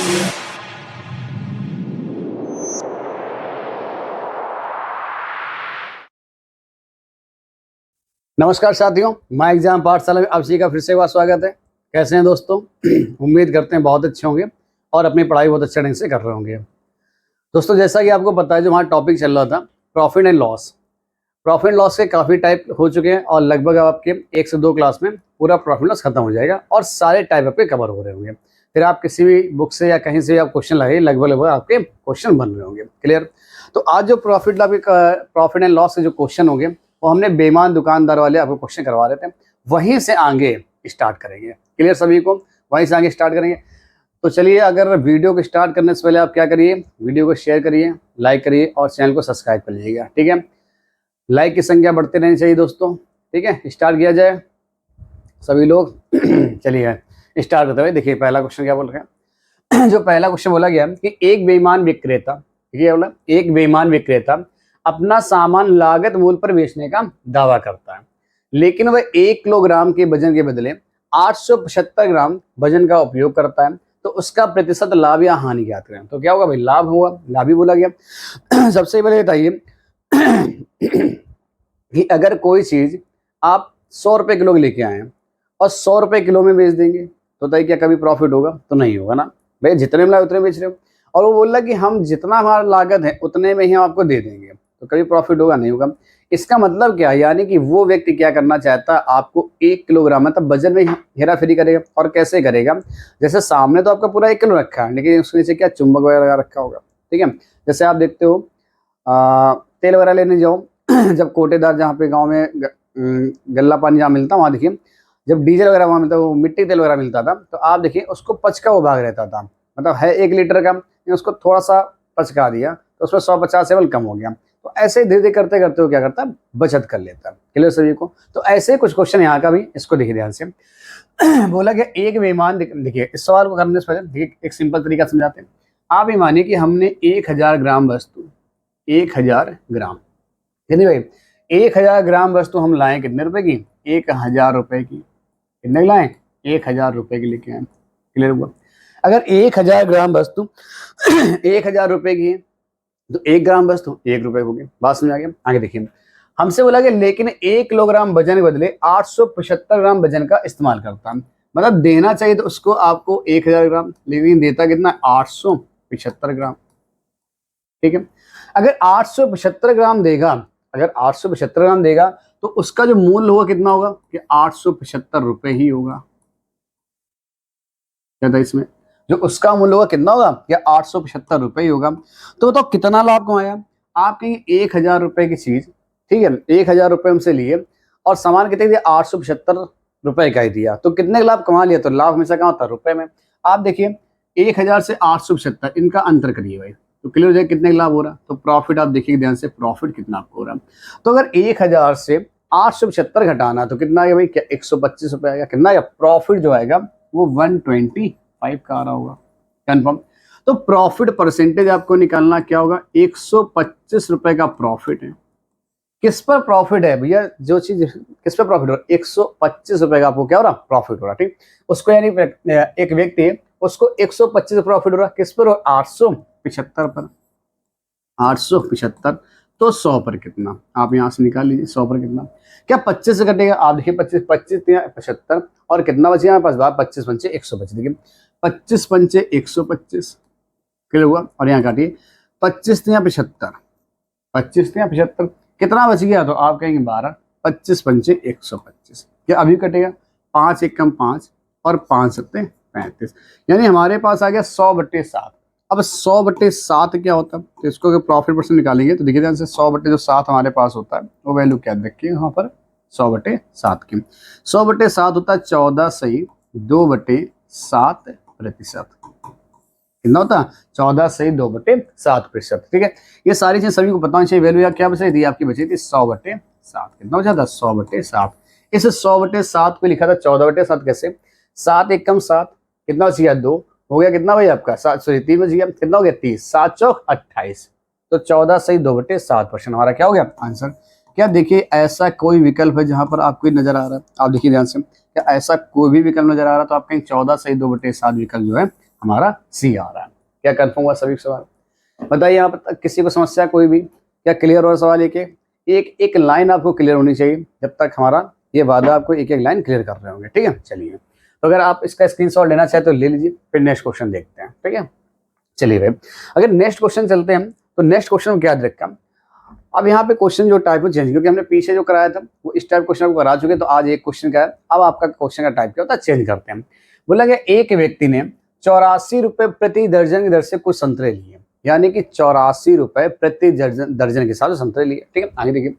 नमस्कार साथियों, my exam पाठशाला में आप सभी का फिर से एक बार स्वागत है। कैसे हैं दोस्तों? उम्मीद करते हैं बहुत अच्छे होंगे और अपनी पढ़ाई बहुत अच्छे ढंग से कर रहे होंगे। दोस्तों, जैसा कि आपको पता है, जो हमारा टॉपिक चल रहा था profit and loss. Profit and loss के काफ़ी टाइप हो चुके हैं और लगभग आपके 1 से 2 क्लास में पूरा प्रॉफिट लॉस खत्म हो जाएगा और सारे टाइप आपके कवर हो रहे होंगे। फिर आप किसी भी बुक से या कहीं से आप क्वेश्चन लगाइए, लगभग आपके क्वेश्चन बन रहे होंगे। क्लियर? तो आज जो प्रॉफिट एंड लॉस के जो क्वेश्चन होंगे वो हमने बेईमान दुकानदार वाले आपको क्वेश्चन करवा रहे थे, वहीं से आगे स्टार्ट करेंगे। क्लियर सभी को? वहीं से आगे स्टार्ट करेंगे। तो चलिए, अगर वीडियो को स्टार्ट करने से पहले आप क्या करिए, वीडियो को शेयर करिए, लाइक करिए और चैनल को सब्सक्राइब कर लीजिएगा। ठीक है? लाइक की संख्या बढ़ती रहनी चाहिए दोस्तों। ठीक है, स्टार्ट किया जाए सभी लोग। चलिए स्टार्ट करते हुए देखिए पहला क्वेश्चन क्या बोल रहे हैं। जो पहला क्वेश्चन बोला गया कि एक बेईमान विक्रेता, ठीक बोला, एक बेईमान विक्रेता अपना सामान लागत मूल्य पर बेचने का दावा करता है, लेकिन वह 1 किलोग्राम के वजन के बदले 875 ग्राम वजन का उपयोग करता है, तो उसका प्रतिशत लाभ या हानि ज्ञात करें। तो क्या होगा भाई? लाभ होगा, लाभ ही बोला गया। सबसे पहले बताइए कि अगर कोई चीज आप 100 रुपए किलो की लेके आए हैं और 100 रुपए किलो में बेच देंगे, तो बताइए क्या कभी प्रॉफिट होगा? तो नहीं होगा ना भाई, जितने में लाए उतने बेच रहे हो। और वो बोल रहा कि हम जितना हमारा लागत है उतने में ही हम आपको दे देंगे, तो कभी प्रॉफिट होगा? नहीं होगा। इसका मतलब क्या है? यानी कि वो व्यक्ति क्या करना चाहता है, आपको 1 किलोग्राम मतलब वजन में हेरा फेरी करेगा। और कैसे करेगा? जैसे सामने तो आपका पूरा 1 किलो रखा है, लेकिन उसके नीचे क्या चुंबक वगैरह रखा होगा। ठीक है? जैसे आप देखते हो तेल वगैरह लेने जाओ, जब कोटेदार जहाँ पे गाँव में गल्ला पानी जहाँ मिलता है, वहाँ देखिए जब डीजल वगैरह वहाँ मिलता, वो मिट्टी तेल वगैरह मिलता था, तो आप देखिए उसको पचका वो भाग रहता था। मतलब है 1 लीटर का, उसको थोड़ा सा पचका दिया तो उसमें 150 ml कम हो गया। तो ऐसे धीरे धीरे करते करते वो क्या करता है, बचत कर लेता है। क्लियर सभी को? तो ऐसे कुछ क्वेश्चन यहाँ का भी, इसको देखिए ध्यान से। बोला गया एक बेईमान, देखिए इस सवाल को करने से पहले देखिए एक सिंपल तरीका समझाते हैं। आप ये मानिए कि हमने 1000 ग्राम वस्तु, 1000 ग्राम, यानी भाई 1000 ग्राम वस्तु हम लाए कितने रुपए की? 1000 रुपए की। कितने लाए? 1000 रुपए की लेके आए। क्लियर हुआ? अगर 1000 ग्राम वस्तु 1000 रुपए की है, तो 1 ग्राम वस्तु 1 रुपए होगी। बात समझ आ गया? आगे देखिए, हमसे बोला गया लेकिन 1 किलोग्राम वजन के बदले 875 ग्राम वजन का इस्तेमाल करता है। मतलब देना चाहिए तो उसको आपको 1000 ग्राम, लेकिन देता कितना? 875 ग्राम। ठीक है? अगर 875 ग्राम देगा, अगर 875 ग्राम देगा, तो उसका जो मूल्य होगा कितना होगा? कि 875 रुपए ही होगा। क्या था इसमें? जो उसका मूल्य होगा कितना होगा? कि 875 रुपए ही होगा। तो बताओ कितना लाभ कमाया? आप कहेंगे 1000 रुपए की चीज, ठीक है, 1000 रुपए हमसे लिए और सामान कितने दिया? 875 रुपए का ही दिया, तो कितने का लाभ कमा लिया? तो लाभ हमेशा कहाँ होता है? रुपए में। आप देखिए 1000 से 875 इनका अंतर करिए भाई, तो क्लियर हो जाए कितने का लाभ हो रहा। तो प्रॉफिट आप देखिए ध्यान से, प्रॉफिट कितना आपको हो रहा। तो अगर 1000 से 875 घटाना तो कितना आएगा भाई? क्या 125 रुपए आएगा? कितना आएगा? प्रॉफिट जो आएगा वो 125 का आ रहा होगा। कंफर्म? तो प्रॉफिट परसेंटेज आपको निकालना क्या होगा? 125 रुपए का प्रॉफिट है। किस पर प्रॉफिट है भैया? जो चीज किस पर प्रॉफिट हो रहा है? 125 रुपए का आपको क्या हो रहा? प्रॉफिट हो रहा। ठीक, उसको यानी एक व्यक्ति, उसको 125 प्रॉफिट हो रहा, किस पर? 875 पर। 875 तो 100 पर कितना? आप यहां से निकाल लीजिए 100 पर कितना। क्या 25 से कटेगा? आप देखिए 25 25 75 और कितना बचे हमारे पास? बात 25 पंचे 125। देखिए 25 पंचे 125, क्लियर हुआ? और यहाँ काटिए 25 या 75, 25 या 75, कितना बच गया? तो आप कहेंगे 12। 25 पंचे 125, क्या अभी कटेगा? 5 एक कम 5 और 5 सत्ते 35, यानी हमारे पास आ गया 100/7। अब 100/7 क्या होता है? तो इसको अगर प्रॉफिट परसेंट निकालेंगे तो देखिए ध्यान से, 100/7 हमारे पास होता है, वो वैल्यू क्या रखिए यहाँ पर? 100/7 की। 100/7 होता है 14 सही 2/7%। कितना होता है? 14 सही 2/7%। ठीक है? ये सारी चीज सभी को पता होनी चाहिए। वैल्यू या क्या बची थी? आपकी बची थी 100/7। कितना बचा था? 100/7। इस 100/7 को लिखा था 14/7। कैसे? 7 एक कम 7, कितना बच गया? 2 हो गया। कितना भाई आपका? 7 सॉरी 3 बच गया। कितना हो गया? 30। 7 चौक 28, तो 14 सही 2/7% हमारा क्या हो गया? आंसर। क्या देखिए ऐसा कोई विकल्प है जहां पर आपको नजर आ रहा है? आप देखिए ध्यान से, क्या ऐसा कोई भी विकल्प नजर आ रहा है? तो आप कहें 14 सही 2/7 विकल्प जो है हमारा सी आ रहा है। क्या कंफर्म हुआ सभी सवाल? बताइए यहाँ पर किसी को समस्या कोई भी? क्या क्लियर हो सवाल? एक एक लाइन आपको क्लियर होनी चाहिए जब तक हमारा ये वादा आपको एक एक लाइन क्लियर कर रहे होंगे। ठीक है, चलिए, तो अगर आप इसका स्क्रीनशॉट लेना चाहे तो ले लीजिए, फिर नेक्स्ट क्वेश्चन देखते हैं। ठीक है, चलिए भाई, अगर नेक्स्ट क्वेश्चन चलते हैं तो नेक्स्ट क्वेश्चन में क्या रखा। अब यहाँ पे क्वेश्चन जो टाइप हो चेंज, क्योंकि हमने पीछे जो कराया था वो इस टाइप क्वेश्चन आपको करा चुके, तो आज एक क्वेश्चन का है, अब आपका क्वेश्चन का टाइप क्या होता है चेंज करते हैं। बोला गया एक व्यक्ति ने 84 रुपए प्रति दर्जन की दर से कुछ संतरे लिए, यानी कि 84 रुपए प्रति दर्जन के हिसाब से संतरे लिए। ठीक है, आगे देखिए,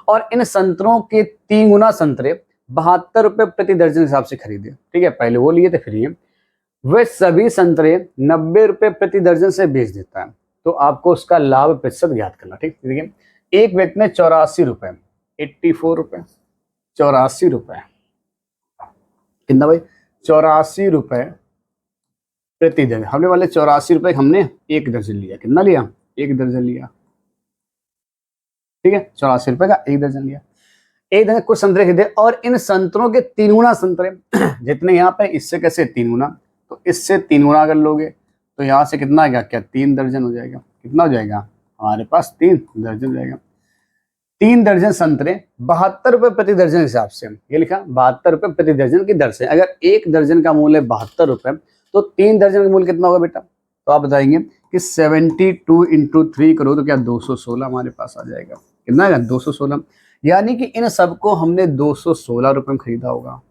और इन संतरों के 3 गुना संतरे 72 रुपए प्रति दर्जन के हिसाब से खरीदे। ठीक है, पहले वो लिए थे, फिर ये वे सभी संतरे 90 रुपए प्रति दर्जन से बेच देता है, तो आपको उसका लाभ प्रतिशत ज्ञात करना। ठीक, देखिए, एक व्यक्ति ने 84 रुपए, 84 रुपए, 84 रुपए, कितना भाई? 84 रुपए प्रति दर्जन। हमने वाले 84 रुपए हमने एक दर्जन लिया, कितना लिया? एक दर्जन लिया। ठीक है, 84 रुपए का एक दर्जन लिया, एक दर्जन कुछ संतरे खरीदे, और इन संतरों के 3 गुना संतरे जितने यहाँ पे, इससे कैसे 3 गुना, तो इससे 3 गुना अगर लोगे तो यहाँ से कितना आ गया? क्या 3 दर्जन हो जाएगा? कितना हो जाएगा हमारे पास? 3 दर्जन हो जाएगा। 3 दर्जन संतरे 72 रुपए प्रति दर्जन हिसाब से, ये लिखा 72 रुपए प्रति दर्जन की दर से। अगर एक दर्जन का मूल्य 72 रुपए, तो 3 दर्जन का मूल्य कितना होगा बेटा? तो आप बताएंगे कि 72 इंटू 3 करो तो क्या 216 हमारे पास आ जाएगा। कितना आएगा? 216, यानी कि इन सबको हमने 216 रुपए में खरीदा होगा।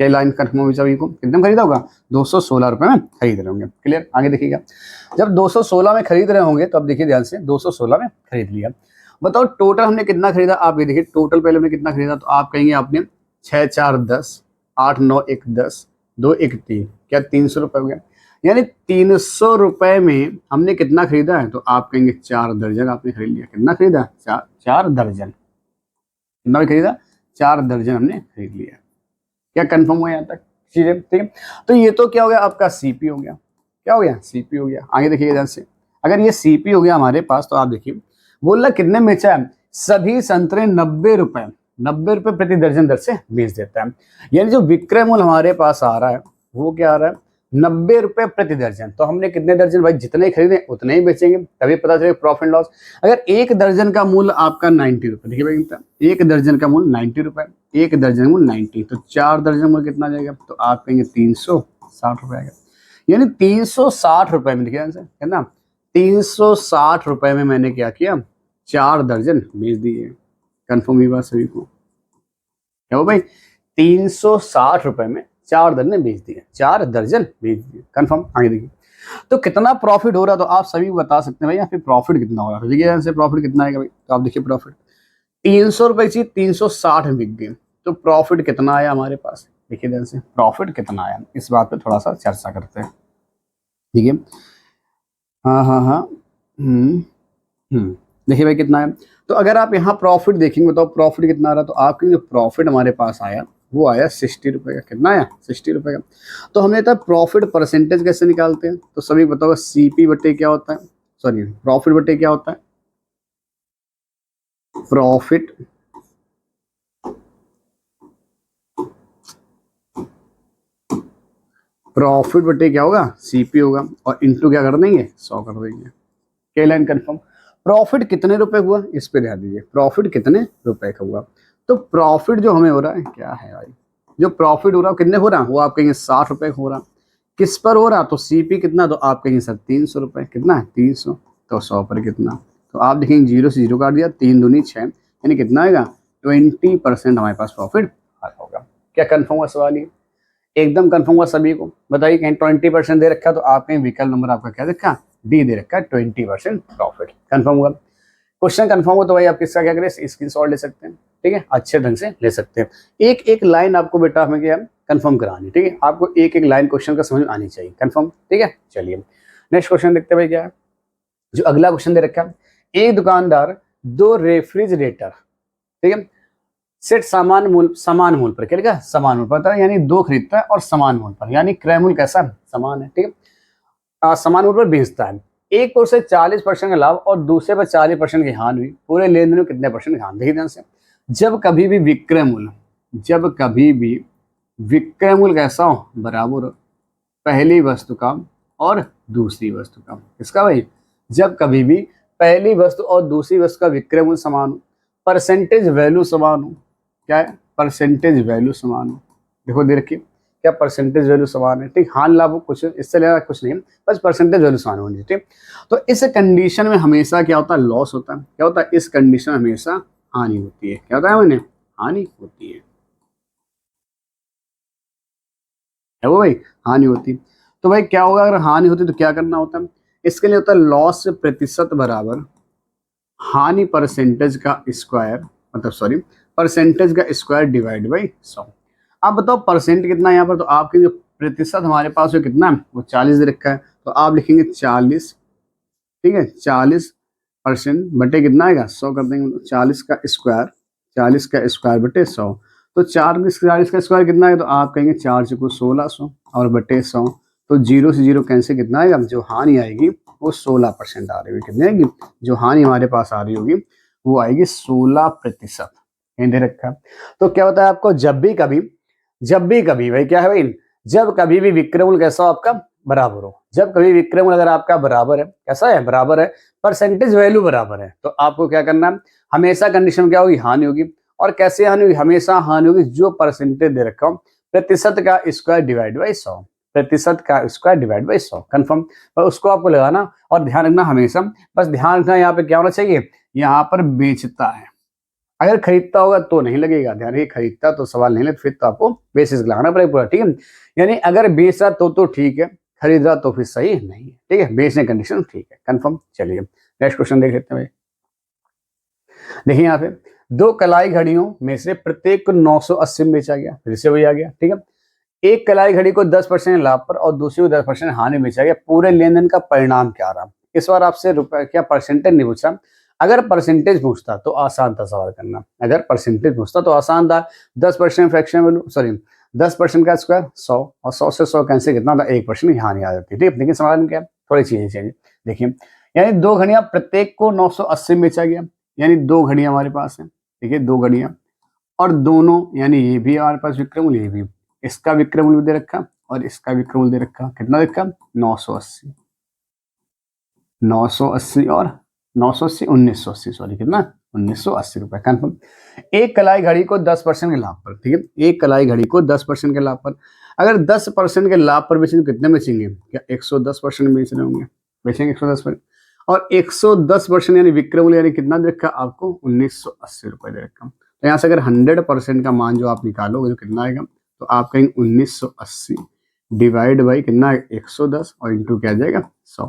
क्या लाइन कंफर्म हुई सभी को? कितने खरीदा होगा? 216 रुपए में खरीद रहे होंगे। क्लियर, आगे देखिएगा, जब 216 में खरीद रहे होंगे तो अब देखिए ध्यान से, 216 में खरीद लिया, बताओ टोटल हमने कितना खरीदा? आप ये देखिए टोटल पहले हमने कितना खरीदा, तो आप कहेंगे आपने 6 4 10, 8 9 1 10, 2 1 3, क्या 300 रुपए हो गया? यानी 300 रुपए में हमने कितना खरीदा है? तो आप कहेंगे 4 दर्जन आपने खरीद लिया। कितना खरीदा? 4 दर्जन। कितना खरीदा? 4 दर्जन हमने खरीद लिया। क्या कंफर्म हुआ यहाँ तक चीजें? ठीक है, तो ये तो क्या हो गया आपका? सीपी हो गया। क्या हो गया? सीपी हो गया। आगे देखिए ध्यान से, अगर ये सीपी हो गया हमारे पास, तो आप देखिए बोल रहा कितने में बेचा है? सभी संतरे 90 रुपए, 90 रुपए प्रति दर्जन दर से बेच देता है। यानी जो विक्रय मूल्य हमारे पास आ रहा है वो क्या आ रहा है? 90 रुपए प्रति दर्जन। तो हमने कितने दर्जन भाई? जितने ही खरीदे उतने ही बेचेंगे, तभी पता चलेगा प्रॉफिट लॉस। अगर एक दर्जन का मूल्य आपका 90 रुपए, देखिए भाई एक दर्जन का मूल्य 90 रुपए, एक दर्जन मूल्य 90, तो 4 दर्जन मूल्य कितना जाएगा? तो आप कहेंगे 360 रुपए आएगा। यानी 360 रुपए में, देखिए है ना, 360 रुपए में मैंने क्या किया? 4 दर्जन बेच दिए। कंफर्म हुई बात सभी को? क्या हो भाई? 360 रुपए में 4 दर्जन बेच दिए, 4 दर्जन बेच दिए। कंफर्म, आगे देखिए, तो कितना प्रॉफिट हो रहा, तो आप सभी बता सकते हैं भाई यहाँ पे प्रॉफिट कितना हो रहा है। देखिए यहाँ से प्रॉफिट कितना आएगा भाई, तो आप देखिए प्रॉफिट 300 रुपए की चीज 360 में बिक गई, तो प्रॉफिट कितना आया हमारे पास? देखिए ध्यान से, प्रॉफिट कितना आया, इस बात पे थोड़ा सा चर्चा करते हैं। ठीक है, हाँ हाँ हाँ, देखिए भाई कितना है। तो अगर आप यहाँ प्रॉफिट देखेंगे तो प्रॉफिट कितना आ रहा है, तो आपके जो प्रॉफिट हमारे पास आया वो आया 60 रुपए का। कितना आया? 60 रुपए का। तो हमने तो प्रॉफिट परसेंटेज कैसे निकालते हैं, तो सभी बताओ सीपी बटे क्या होता है, सॉरी प्रॉफिट बटे क्या होता है? प्रॉफिट प्रॉफिट बटे क्या होगा? सीपी होगा, और इंटू क्या कर देंगे? 100 कर देंगे। क्या लाइन कंफर्म? प्रॉफिट कितने रुपए हुआ इस पे ध्यान दीजिए, प्रॉफिट कितने रुपए का हुआ। तो प्रॉफिट जो हमें हो रहा है क्या है भाई, जो प्रॉफिट हो रहा है कितने हो रहा है, वो आप कहेंगे 60 रुपए हो रहा। किस पर हो रहा? तो सीपी कितना, तो आप कहेंगे सर 300 रुपए। कितना है? 300, तो 100 पर कितना, तो आप देखेंगे 0 से 0 काट दिया, 3 दूनी 6, यानी कितना आएगा? 20% हमारे पास प्रॉफिट होगा। क्या कंफर्म हुआ सवाल ये? एकदम कंफर्म हुआ सभी को? बताइए, कहीं 20% दे रखा, तो आप कहीं विकल्प नंबर आपका क्या रखा? डी दे रखा है, 20% प्रॉफिट। कंफर्म हुआ? क्वेश्चन कंफर्म हो तो भाई आप किसका क्या करें? स्क्रीनशॉट ले सकते हैं। ठीक है, अच्छे ढंग से ले सकते हैं। एक एक लाइन आपको बेटा हमें क्या कंफर्म करानी। ठीक है, आपको एक एक लाइन क्वेश्चन का समझ में आनी चाहिए। कंफर्म? ठीक है, चलिए नेक्स्ट क्वेश्चन देखते हैं भाई क्या है। जो अगला क्वेश्चन दे रखा है, एक दुकानदार 2 रेफ्रिजरेटर, ठीक है, सेट समान मूल्य पर, क्या लिखा? समान मूल्य पर, यानी 2 खरीदता है और समान मूल्य पर, यानी क्रय मूल्य कैसा? समान है। ठीक है, समान मूल्य पर बेचता है। एक पर से 40% का लाभ और दूसरे पर 40% की हानि हुई, पूरे लेन देन में कितने परसेंट की हानि? देखिए ध्यान से, जब कभी भी विक्रय मूल्य कैसा हो? बराबर हो, पहली वस्तु का और दूसरी वस्तु का। इसका भाई, जब कभी भी पहली वस्तु और दूसरी वस्तु का विक्रय मूल्य समान हो, परसेंटेज वैल्यू समान हो, क्या है, परसेंटेज वैल्यू समान हो। देखो दे रखिए, क्या परसेंटेज वैल्यू समान है, ठीक, हानि लाभ कुछ इससे लेना कुछ नहीं, बस परसेंटेज वैल्यू समान होनी, ठीक। तो इस कंडीशन में हमेशा क्या होता है, लॉस होता है। क्या होता है, इस कंडीशन में हमेशा हानि होती है। क्या होता है, मैंने हानि होती है वो भाई, हानि होती। तो भाई क्या होगा, अगर हानि होती तो क्या करना होता है, इसके लिए होता है लॉस प्रतिशत बराबर हानि परसेंटेज का स्क्वायर, मतलब सॉरी परसेंटेज का स्क्वायर डिवाइड बाई 100। आप बताओ परसेंट कितना है यहाँ पर, तो आपके जो प्रतिशत हमारे पास जो कितना है वो 40 दे रखा है, तो आप लिखेंगे 40, ठीक है, 40% बटे कितना आएगा 100 कर देंगे, 40 का स्क्वायर, 40 का स्क्वायर बटे 100। तो 40 का स्क्वायर कितना है, तो आप कहेंगे 4 से कुछ 1600 और बटे 100। तो जीरो से जीरो कैंसिल, कितना आएगा, जो हानि आएगी वो 16% आ रही होगी। कितनी आएगी, जो हानि हमारे पास आ रही होगी वो आएगी 16%, कहीं दे रखा है। तो क्या होता है आपको, जब भी कभी भाई क्या है भाई, जब कभी भी विक्रय मूल्य कैसा हो आपका, बराबर हो, जब कभी विक्रय मूल्य अगर आपका बराबर है, कैसा है, बराबर है, परसेंटेज वैल्यू बराबर है, तो आपको क्या करना है, हमेशा कंडीशन क्या होगी, हानि होगी। और कैसे हानि होगी, हमेशा हानि होगी जो परसेंटेज दे रखा हूं, प्रतिशत का स्क्वायर डिवाइड बाई 100, प्रतिशत का स्क्वायर डिवाइड बाई 100, कंफर्म। पर उसको आपको लगाना और ध्यान रखना हमेशा, बस ध्यान रखना यहाँ पे क्या होना चाहिए, यहाँ पर बेचता है, अगर खरीदता होगा तो नहीं लगेगा, ध्यान रखिए, खरीदता तो सवाल नहीं लगे, फिर तो आपको बेसिस लगाना पड़ेगा पूरा, ठीक है। यानी अगर बेच रहा तो ठीक है, खरीद रहा तो फिर सही नहीं है, ठीक है, बेचने कंडीशन ठीक है, कंफर्म। चलिए नेक्स्ट क्वेश्चन देख लेते हैं भाई। देखिए यहाँ पे दो कलाई घड़ियों में से प्रत्येक को 980 में बेचा गया, फिर से वही आ गया, ठीक है। एक कलाई घड़ी को 10% लाभ पर और दूसरी को 10% हानि में बेचा गया, पूरे लेन देन का परिणाम क्या रहा। इस बार आपसे रुपए क्या परसेंटेज नहीं पूछा, अगर परसेंटेज पूछता तो आसान था सवाल करना, अगर परसेंटेज पूछता तो आसान था। 10% फ्रैक्शन वैल्यू, सॉरी 10% का स्क्वायर 100, और 100 से 100 कैंसिल कितना था, 1% हानि आ जाती है, ठीक है। लेकिन सवाल में क्या, थोड़ी चीजें चेंज, देखिए, यानी दो घड़ियां प्रत्येक को 980 में बेचा गया, यानी दो घड़ियां हमारे पास है, ठीक है, दो घड़ियां, और दोनों यानी ये भी हमारे पास विक्रय मूल्य, ये भी, इसका विक्रय मूल्य दे रखा और इसका विक्रय मूल्य दे रखा, कितना दे रखा, 980, 980 और 980 1980, सॉरी कितना, 1980 रुपए, कंफर्म। एक कलाई घड़ी को 10% के लाभ पर, ठीक है, एक कलाई घड़ी को 10% के लाभ पर, अगर 10% के लाभ पर बेचेंगे तो कितने बेचेंगे, क्या 110% बेच रहे होंगे, बेचेंगे 110%, और 110% यानी विक्रय मूल्य यानी कितना दे रखा आपको, 1980 रुपए दे रखा। तो यहाँ से अगर 100% का मान जो आप निकालोगे तो कितना आएगा, तो आप कहेंगे 1980 डिवाइड बाई कितना, 110 और इंटू क्या आ जाएगा 100,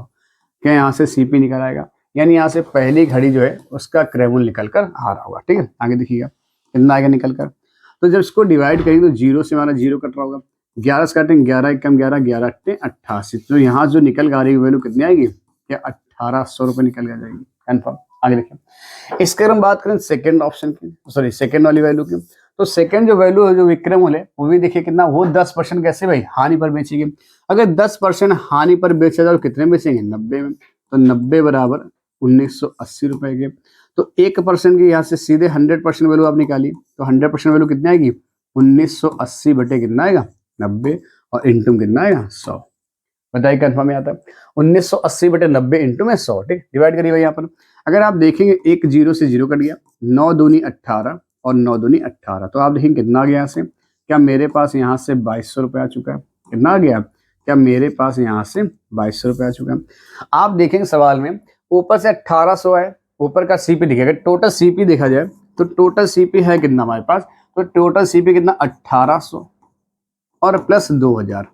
क्या यहाँ से सीपी निकल आएगा, यानी यहाँ से पहली घड़ी जो है उसका क्रय मूल्य निकल कर आ रहा होगा, ठीक है। आगे देखिएगा कितना आएगा निकल कर, तो जब इसको डिवाइड करेंगे तो जीरो से हमारा जीरो कट रहा होगा, 11 से काटेंगे 11 एकम 11, 11 अट्ठे 88, तो यहाँ जो निकल कर आ रही वैल्यू कितनी आएगी, क्या 1800 रुपये निकल कर जाएगी, कन्फर्म। आगे देखिए, इसके हम बात करें सेकंड ऑप्शन की, सॉरी सेकंड वाली वैल्यू की, तो सेकंड जो वैल्यू है जो विक्रय मूल्य है वो भी देखिए कितना, वो 10% कैसे भाई, हानि पर बेचेगी। अगर 10% हानि पर बेचा जाए तो कितने बेचेंगे, 90 में, तो 90 बराबर 1980 रुपए के। तो 1% की यहाँ से सीधे 100% वैल्यू आप निकाली, तो 100% वैल्यू कितनी आएगी, 1980 बटे कितना आएगा 90, और इंटू कितना आएगा 100, बताइए कंफर्म यहाँ तक, 1980 बटे 90 इंटू में 100, ठीक, डिवाइड करिएगा यहाँ पर। अगर आप देखेंगे एक जीरो से जीरो कट गया, 9 दूनी 18 और 9 दूनी 18, तो आप देखेंगे कितना आ गया यहाँ से, क्या मेरे पास यहाँ से 2200 रुपये आ चुका है, कितना आ गया, क्या मेरे पास यहाँ से 2200 रुपये आ चुका है। आप देखेंगे सवाल में ऊपर से 1800 है, ऊपर का सीपी दिखेगा, टोटल सीपी देखा जाए तो टोटल सीपी है कितना हमारे पास, तो टोटल सीपी कितना 1800 और प्लस 2000,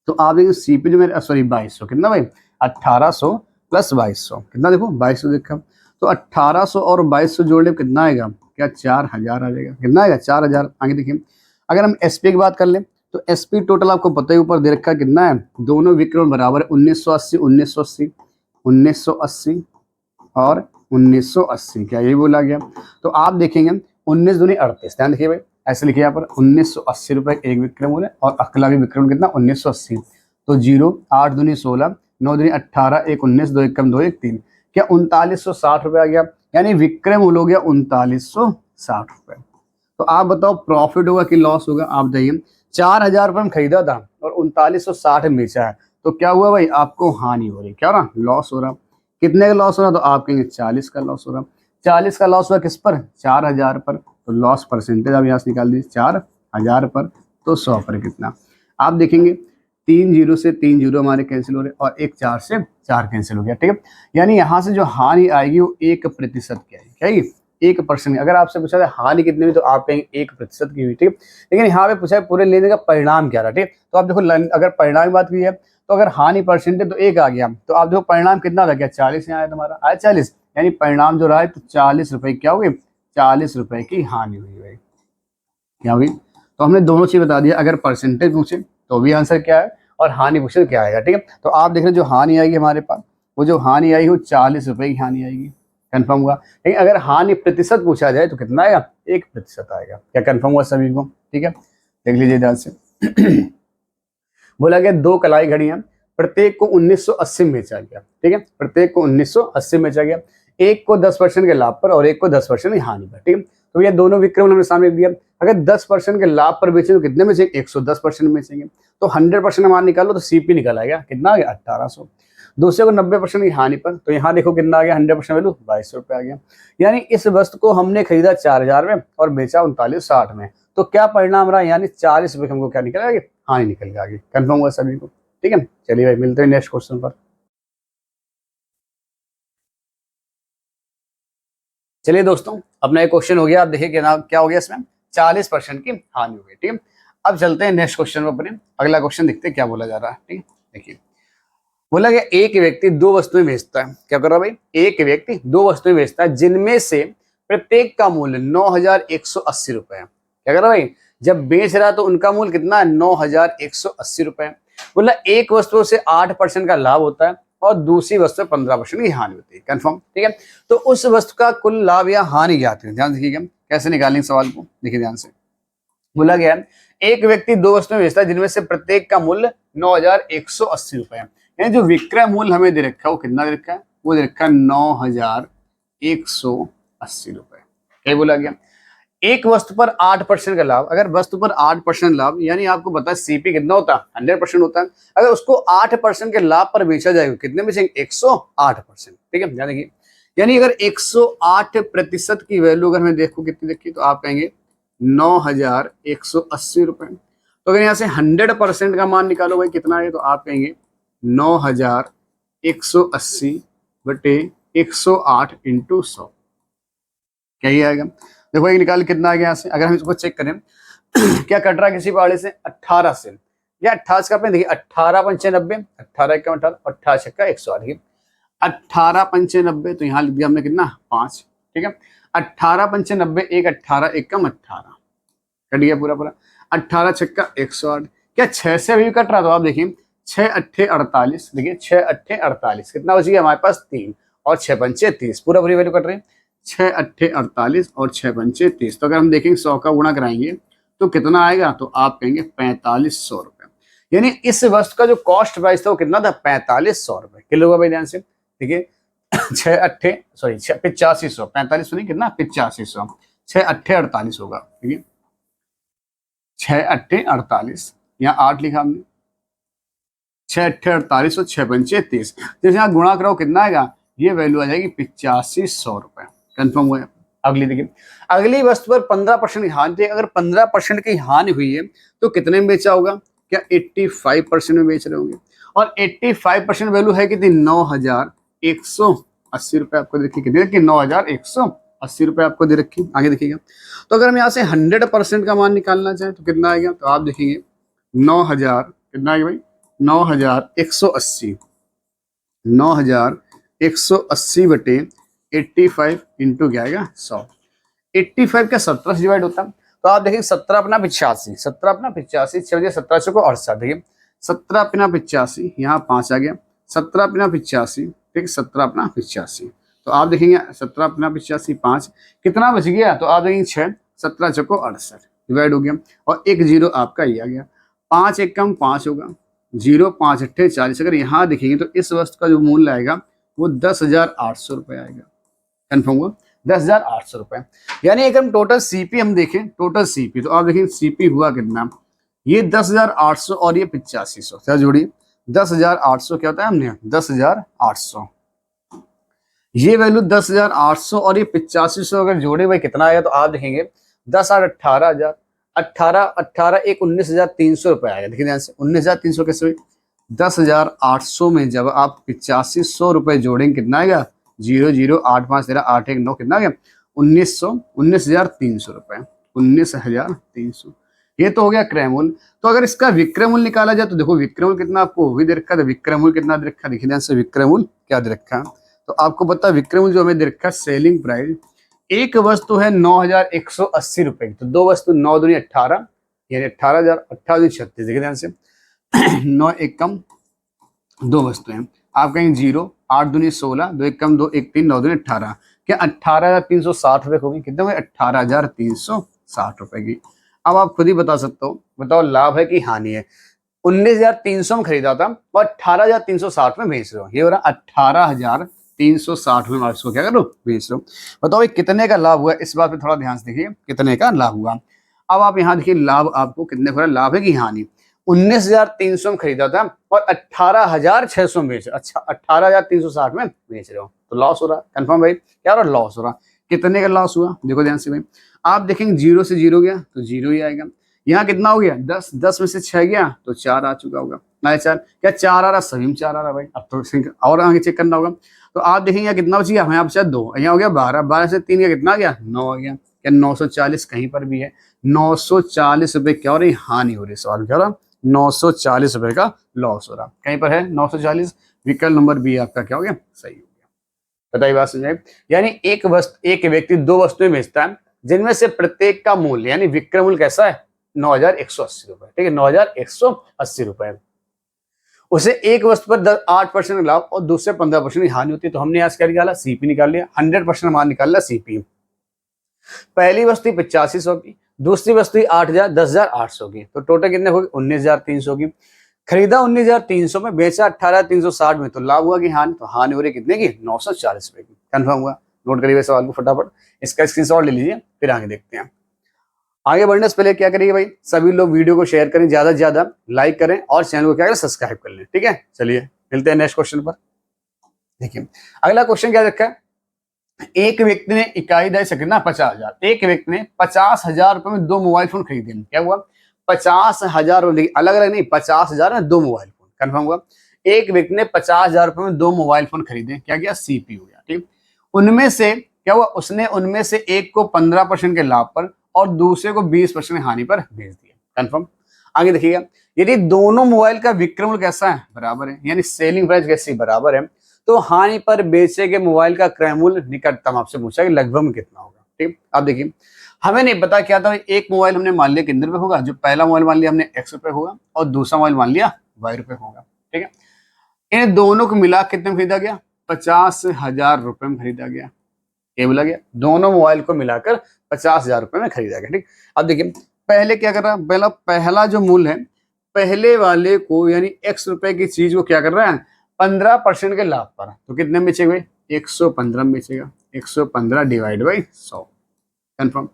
तो आप देखिए सीपी जो मेरे, सॉरी 2200, कितना भाई 1800 प्लस 2200, कितना देखो 2200 देखा, तो 1800 और 2200 जोड़ने कितना आएगा, क्या 4000 आ जाएगा, कितना आएगा 4000। आगे देखिए, अगर हम एसपी की बात कर लें तो एसपी टोटल आपको पता ही ऊपर दे रखा है कितना है, दोनों विक्रम बराबर है 1980 1980 1980 और 1980, क्या यही बोला गया। तो आप देखेंगे 19 दूनी 38, ध्यान देखिए भाई, ऐसे लिखिए यहाँ पर 1980 रुपए एक विक्रम मूल्य और अगला भी विक्रम कितना 1980, तो 0 8 दूनी 16 9 दूनी 18 1 19 2 एकम 2 1 3, क्या 3960 रुपए आ गया, यानी विक्रय मूल्य हो गया 3960 रुपए। तो आप बताओ प्रॉफिट होगा कि लॉस होगा, आप बताइए। 4,000 पर हम खरीदा था और 3960 में बेचा है, तो क्या हुआ भाई, आपको हानि हो रही, क्या हो रहा, लॉस हो रहा। कितने का लॉस हो रहा, तो आप कहेंगे 40 का लॉस हो रहा। 40 का लॉस हुआ किस पर, 4,000 पर, तो लॉस परसेंटेज आप यहाँ से निकाल दीजिए, 4,000 पर तो 100 पर कितना। आप देखेंगे 3 जीरो से 3 जीरो हमारे कैंसिल हो रहे और एक 4 से 4 कैंसिल हो गया, ठीक है। यानी यहाँ से जो हानि आएगी वो 1% की आएगी, क्या आएगी, 1%। अगर आपसे पूछा था हानि कितनी हुई तो आप कहेंगे 1% की हुई, ठीक है। लेकिन यहाँ पे पूछा है पूरे लेने का परिणाम क्या रहा, ठीक है। तो आप देखो अगर परिणाम की बात की है तो अगर हानि परसेंटेज तो 1 आ गया, तो आप देखो परिणाम कितना था, क्या 40 यहाँ आया, तुम्हारा आया 40, यानी परिणाम जो रहा है तो 40 रुपए क्या हो गई, 40 रुपए की हानि हुई भाई, क्या हुई। तो हमने दोनों चीज बता दिया, अगर परसेंटेज पूछे तो भी आंसर क्या है और हानि पूछे तो क्या आएगा, ठीक है। तो आप देख रहे हैं जो हानि आएगी हमारे पास, वो जो हानि आई वो 40 रुपए की हानि आएगी, कंफर्म हुआ। लेकिन अगर हानि प्रतिशत पूछा जाए तो कितना आएगा, 1% आएगा, क्या कंफर्म हुआ सभी को, ठीक है। देख लीजिए ध्यान से। बोला गया 2 कलाई घड़ियां, प्रत्येक को 1980 में बेचा गया, ठीक है, प्रत्येक को 1980 में बेचा गया, एक को 10% के लाभ पर और एक को 10% की हानि पर, ठीक है। तो ये दोनों विक्रम हमने सामने दिया, अगर 10% के लाभ पर बेचे तो कितने में बेचेंगे, 110% बेचेंगे, तो 100% मान निकालो तो सीपी निकल आएगा, कितना आ गया 1800। दूसरे को 90% की हानि पर, तो यहाँ देखो कितना आ गया, 100% वैल्यू 2200 रुपये आ गया। यानी इस वस्तु को हमने खरीदा 4000 में और बेचा 3960 में, तो क्या परिणाम रहा, यानी 40 रुपये हमको क्या निकल आगे, हानि निकल के आगे, कंफर्म हुआ सभी को, ठीक है। चलिए भाई मिलते हैं नेक्स्ट क्वेश्चन पर। चलिए दोस्तों अपना एक क्वेश्चन हो गया, आप देखिए क्या हो गया इसमें, 40% की हानि हो गई, ठीक है। अब चलते हैं नेक्स्ट क्वेश्चन पर अपने, अगला क्वेश्चन देखते हैं क्या बोला जा रहा है, ठीक है। देखिए बोला गया एक व्यक्ति 2 वस्तुएं बेचता है, क्या कर रहा है भाई, एक व्यक्ति 2 वस्तुएं बेचता है जिनमें से प्रत्येक का मूल्य 9,180 रुपए है, क्या कर रहा है भाई, जब बेच रहा है तो उनका मूल्य कितना है, 9,180 रुपए है। बोला एक वस्तु से 8% का लाभ होता है और दूसरी वस्तु में 15% की हानि होती है, कंफर्म, ठीक है। तो उस वस्तु का कुल लाभ या हानि ज्ञात है, ध्यान देखिएगा कैसे निकालेंगे सवाल को, देखिए ध्यान से। बोला गया एक व्यक्ति 2 वस्तुएं बेचता है जिनमें से प्रत्येक का मूल्य 9,180 रुपए है, यानी जो विक्रय मूल्य हमें दे रखा है वो कितना दे रखा है, वो दे रखा है 9,180 रुपए। क्या बोला गया, एक वस्तु पर 8% का लाभ, अगर वस्तु पर 8% लाभ, यानी आपको पता है सीपी कितना होता है, 100% होता है। अगर उसको 8% के लाभ पर बेचा जाएगा कितने में से, 108%, ठीक है। ध्यान देखिए, यानी अगर 108% की वैल्यू अगर हमें देखो कितनी देखिए, तो आप कहेंगे 9,180 रुपए। तो अगर यहाँ से 100% का मान निकालो भाई कितना है, तो आप कहेंगे 9,180 बटे 108 इंटू 100, क्या ही आएगा। देखो एक निकाल कितना आ गया यहाँ से, अगर हम इसको चेक करें क्या कट रहा है किसी पहाड़े से, 18 से, या 28 का पे देखिए, 18 पंचे 90, 18 1 18, 18 छक्का 108, देखिए 18 पंचे 90, तो यहाँ लिख दिया हमने कितना 5, ठीक है। 18 पंचे 90, 1 18 1 कम 18, कट गया पूरा पूरा, 18 छक्का 108, क्या 6 से अभी कट रहा, तो आप देखिए 6 अट्ठे 48, देखिए 6 अट्ठे 48, कितना बच गया हमारे पास 3 और 6 पंचे 30, पूरा पूरी वैल्यू कट रही है, 6 अट्ठे 48 और 6 पंचे 30। तो अगर हम देखेंगे 100 का गुणा कराएंगे तो कितना आएगा, तो आप कहेंगे 4500 रुपए, यानी इस वस्तु का जो कॉस्ट प्राइस था वो कितना था, 4500 रुपए किलो का भाई, ध्यान से देखिए 6 अट्ठे 8500, 45 नहीं कितना 8500, 6 अट्ठे 48 होगा, ठीक है, 6 अट्ठे 48, यहाँ 8 लिखा हमने, 6 अट्ठे 48 और 6 पंचे 30, जैसे यहाँ गुणा कराओ कितना आएगा, ये वैल्यू आ जाएगी 8500 रुपए, कंफर्म हुआ। अगली देखिए, अगली वस्तु पर 15% की हानि थी, अगर 15% की हानि हुई है तो कितने में बेचा होगा, क्या 85% में बेच रहे होंगे, और 85% वैल्यू है कितनी, 9,180 रुपए आपको देखिए, कितनी रखी 9,180 रुपए आपको दे रखी। आगे देखिएगा, तो अगर हम यहाँ से 100% का मान निकालना चाहें तो कितना आएगा, तो आप देखेंगे 9,000 कितना आएगा भाई, 9,180, 9,180 बटे 85 इंटू क्या आएगा 100, 85 का 17 से डिवाइड होता है, तो आप देखेंगे 17 अपना 85, 17 अपना 85, 6 17 चौको 68, देखिए 17 अपना 85, यहाँ 5 आ गया, 17 अपना 85, ठीक 17 अपना 85, तो आप देखेंगे 17 अपना 85 5 कितना बच गया, तो आप देखेंगे 6 17 चौको 68 डिवाइड हो गया, और एक जीरो आपका ये आ गया, 5 1 कम 5 होगा, 0 5 अट्ठे 40, अगर यहाँ देखेंगे तो इस वस्तु का जो मूल्य आएगा वो 10,800 रुपए आएगा, कन्फर्म हुआ 10,800 रुपए। यानी अगर हम टोटल सीपी हम देखें, टोटल सीपी, तो आप देखें सीपी हुआ कितना, ये 10,800 और ये 8500 क्या जोड़िए, 10,800 क्या होता है हमने 10,800, ये वैल्यू 10,800 और ये 8500 अगर जोड़े भाई कितना आएगा, तो आप देखेंगे 10 8 18,000, 18 18 एक 19,300 रुपये आएगा। देखिए ध्यान से 19,300 कैसे हुई, 10,800 में जब आप 8500 रुपये जोड़ेंगे कितना आएगा, 0 0 8 5 13 8 1 9 कितना आ गया 19,300 रुपये, 19,300। ये तो हो गया क्रय मूल्य। तो अगर इसका विक्रय मूल्य निकाला जाए तो देखो विक्रय मूल्य कितना आपको भी दे रखा है, विक्रय मूल्य कितना दे रखा है, देखिए ध्यान से विक्रय मूल्य क्या दे रखा है, तो आपको पता है विक्रय मूल्य जो हमें दे रखा है सेलिंग प्राइस, एक वस्तु है 9,180 रुपए की, तो दो वस्तु 9 दूनी 18 यानी 18,000, 18 36, देखिए ध्यान से 9 एक कम दो वस्तुएं, आप कहेंगे 0 8 दूनी 16, 2 एक कम 2 1 3 9 दूनी 18, क्या 18,360 रुपए होगी, कितने हुए 18,360 रुपए की। अब आप खुद ही बता सकते हो, बताओ लाभ है कि हानि है। 19,300 में खरीदा था और 18,360 में बेच रहे हो, ये हो रहा 18,360 में आप इसको क्या करो बेच रहे हो। बताओ ये कितने का लाभ हुआ, इस बात पे थोड़ा ध्यान से देखिए कितने का लाभ हुआ। अब आप यहाँ देखिए लाभ आपको कितने का लाभ है कि हानि, 19,300 में खरीदा था और 18,600 में बेच रहे, अच्छा 18,360 में बेच रहे हो, तो लॉस हो रहा, कंफर्म भाई क्या हो रहा, लॉस हो रहा। कितने का लॉस हुआ देखो ध्यान से भाई, आप देखेंगे 0 से 0 गया तो 0 ही आएगा, यहाँ कितना हो गया 10, 10 में से 6 गया तो 4 आ चुका होगा, ना 4 क्या 4 आ रहा, सभी में 4 आ रहा भाई। अब तो और आगे चेक करना होगा, तो आप देखेंगे यहाँ कितना बच गया, यहाँ बचा 2, यहाँ हो गया 12, 12 से 3 का कितना आ गया 9 आ गया, क्या 940 कहीं पर भी है, 940 रुपए क्या हो रही हानि हो रही, सवाल क्या हो रहा 940 रुपए का लॉस हो रहा, कहीं पर है 940, विकल्प नंबर बी आपका क्या हो गया सही हो गया। बताइए बात समझाइए, यानी एक व्यक्ति दो वस्तुएं बेचता है जिनमें से प्रत्येक का मूल्य यानी विक्रय मूल्य कैसा है 9,180 रुपए, ठीक है 9,180 रुपए, उसे एक वस्तु पर 8% लाभ और दूसरे 15% की हानि होती है, तो हमने आज क्या निकाला सीपी निकाल लिया, 100% मान निकाल लिया सीपी। पहली वस्तु 8500 की, दूसरी वस्तु 8,000 10,800 की, तो टोटल कितने हो गए 19,300 की। खरीदा 19,300 में, बेचा 18,360 में, तो लाभ हुआ कि हानि, तो हानि हो रही कितने की 940 रुपए की, कंफर्म हुआ। नोट करिए सवाल को फटाफट, इसका स्क्रीनशॉट ले लीजिए, फिर आगे देखते हैं। आगे बढ़ने से पहले क्या करिए भाई, सभी लोग वीडियो को शेयर करें, ज्यादा से ज्यादा लाइक करें और चैनल को क्या करें सब्सक्राइब कर लें, ठीक है। चलिए मिलते हैं नेक्स्ट क्वेश्चन पर। देखिए अगला क्वेश्चन क्या रखा है, एक व्यक्ति ने इकाई दे सके ना 50,000, एक व्यक्ति ने 50,000 रुपए में दो मोबाइल फोन खरीदे, क्या हुआ 50,000, अलग अलग नहीं 50,000 में दो मोबाइल फोन, कंफर्म हुआ। एक व्यक्ति ने 50,000 रुपए में दो मोबाइल फोन खरीदे, क्या किया सीपी हो गया, ठीक। उनमें से क्या हुआ, उसने उनमें से एक को 15% के लाभ पर और दूसरे को 20% हानि पर बेच दिया, कंफर्म। आगे देखिएगा, यदि दोनों मोबाइल का विक्रय मूल्य कैसा है बराबर है, यानी सेलिंग प्राइस कैसी बराबर है, तो हानि पर बेचे के मोबाइल का क्रय मूल्य निकटतम आपसे पूछा कि लगभग में कितना होगा, ठीक। अब देखिए हमें नहीं पता क्या था, एक मोबाइल हमने मान लिया कितने रुपए होगा, जो पहला मोबाइल मान लिया हमने X रुपए होगा और दूसरा मोबाइल मान लिया Y रुपए होगा, ठीक है। इन दोनों को मिला कितने में खरीदा गया 50,000 रुपए में खरीदा गया, ये बोला गया दोनों मोबाइल को मिलाकर 50,000 रुपए में खरीदा गया, ठीक। अब देखिए पहले क्या कर रहा है, पहला जो मूल्य है पहले वाले को यानी X रुपए की चीज को क्या कर रहा है 15% के लाभ पर, तो कितने में बेचेगा 115 में बेचेगा, 115 डिवाइड बाई 100, कंफर्म।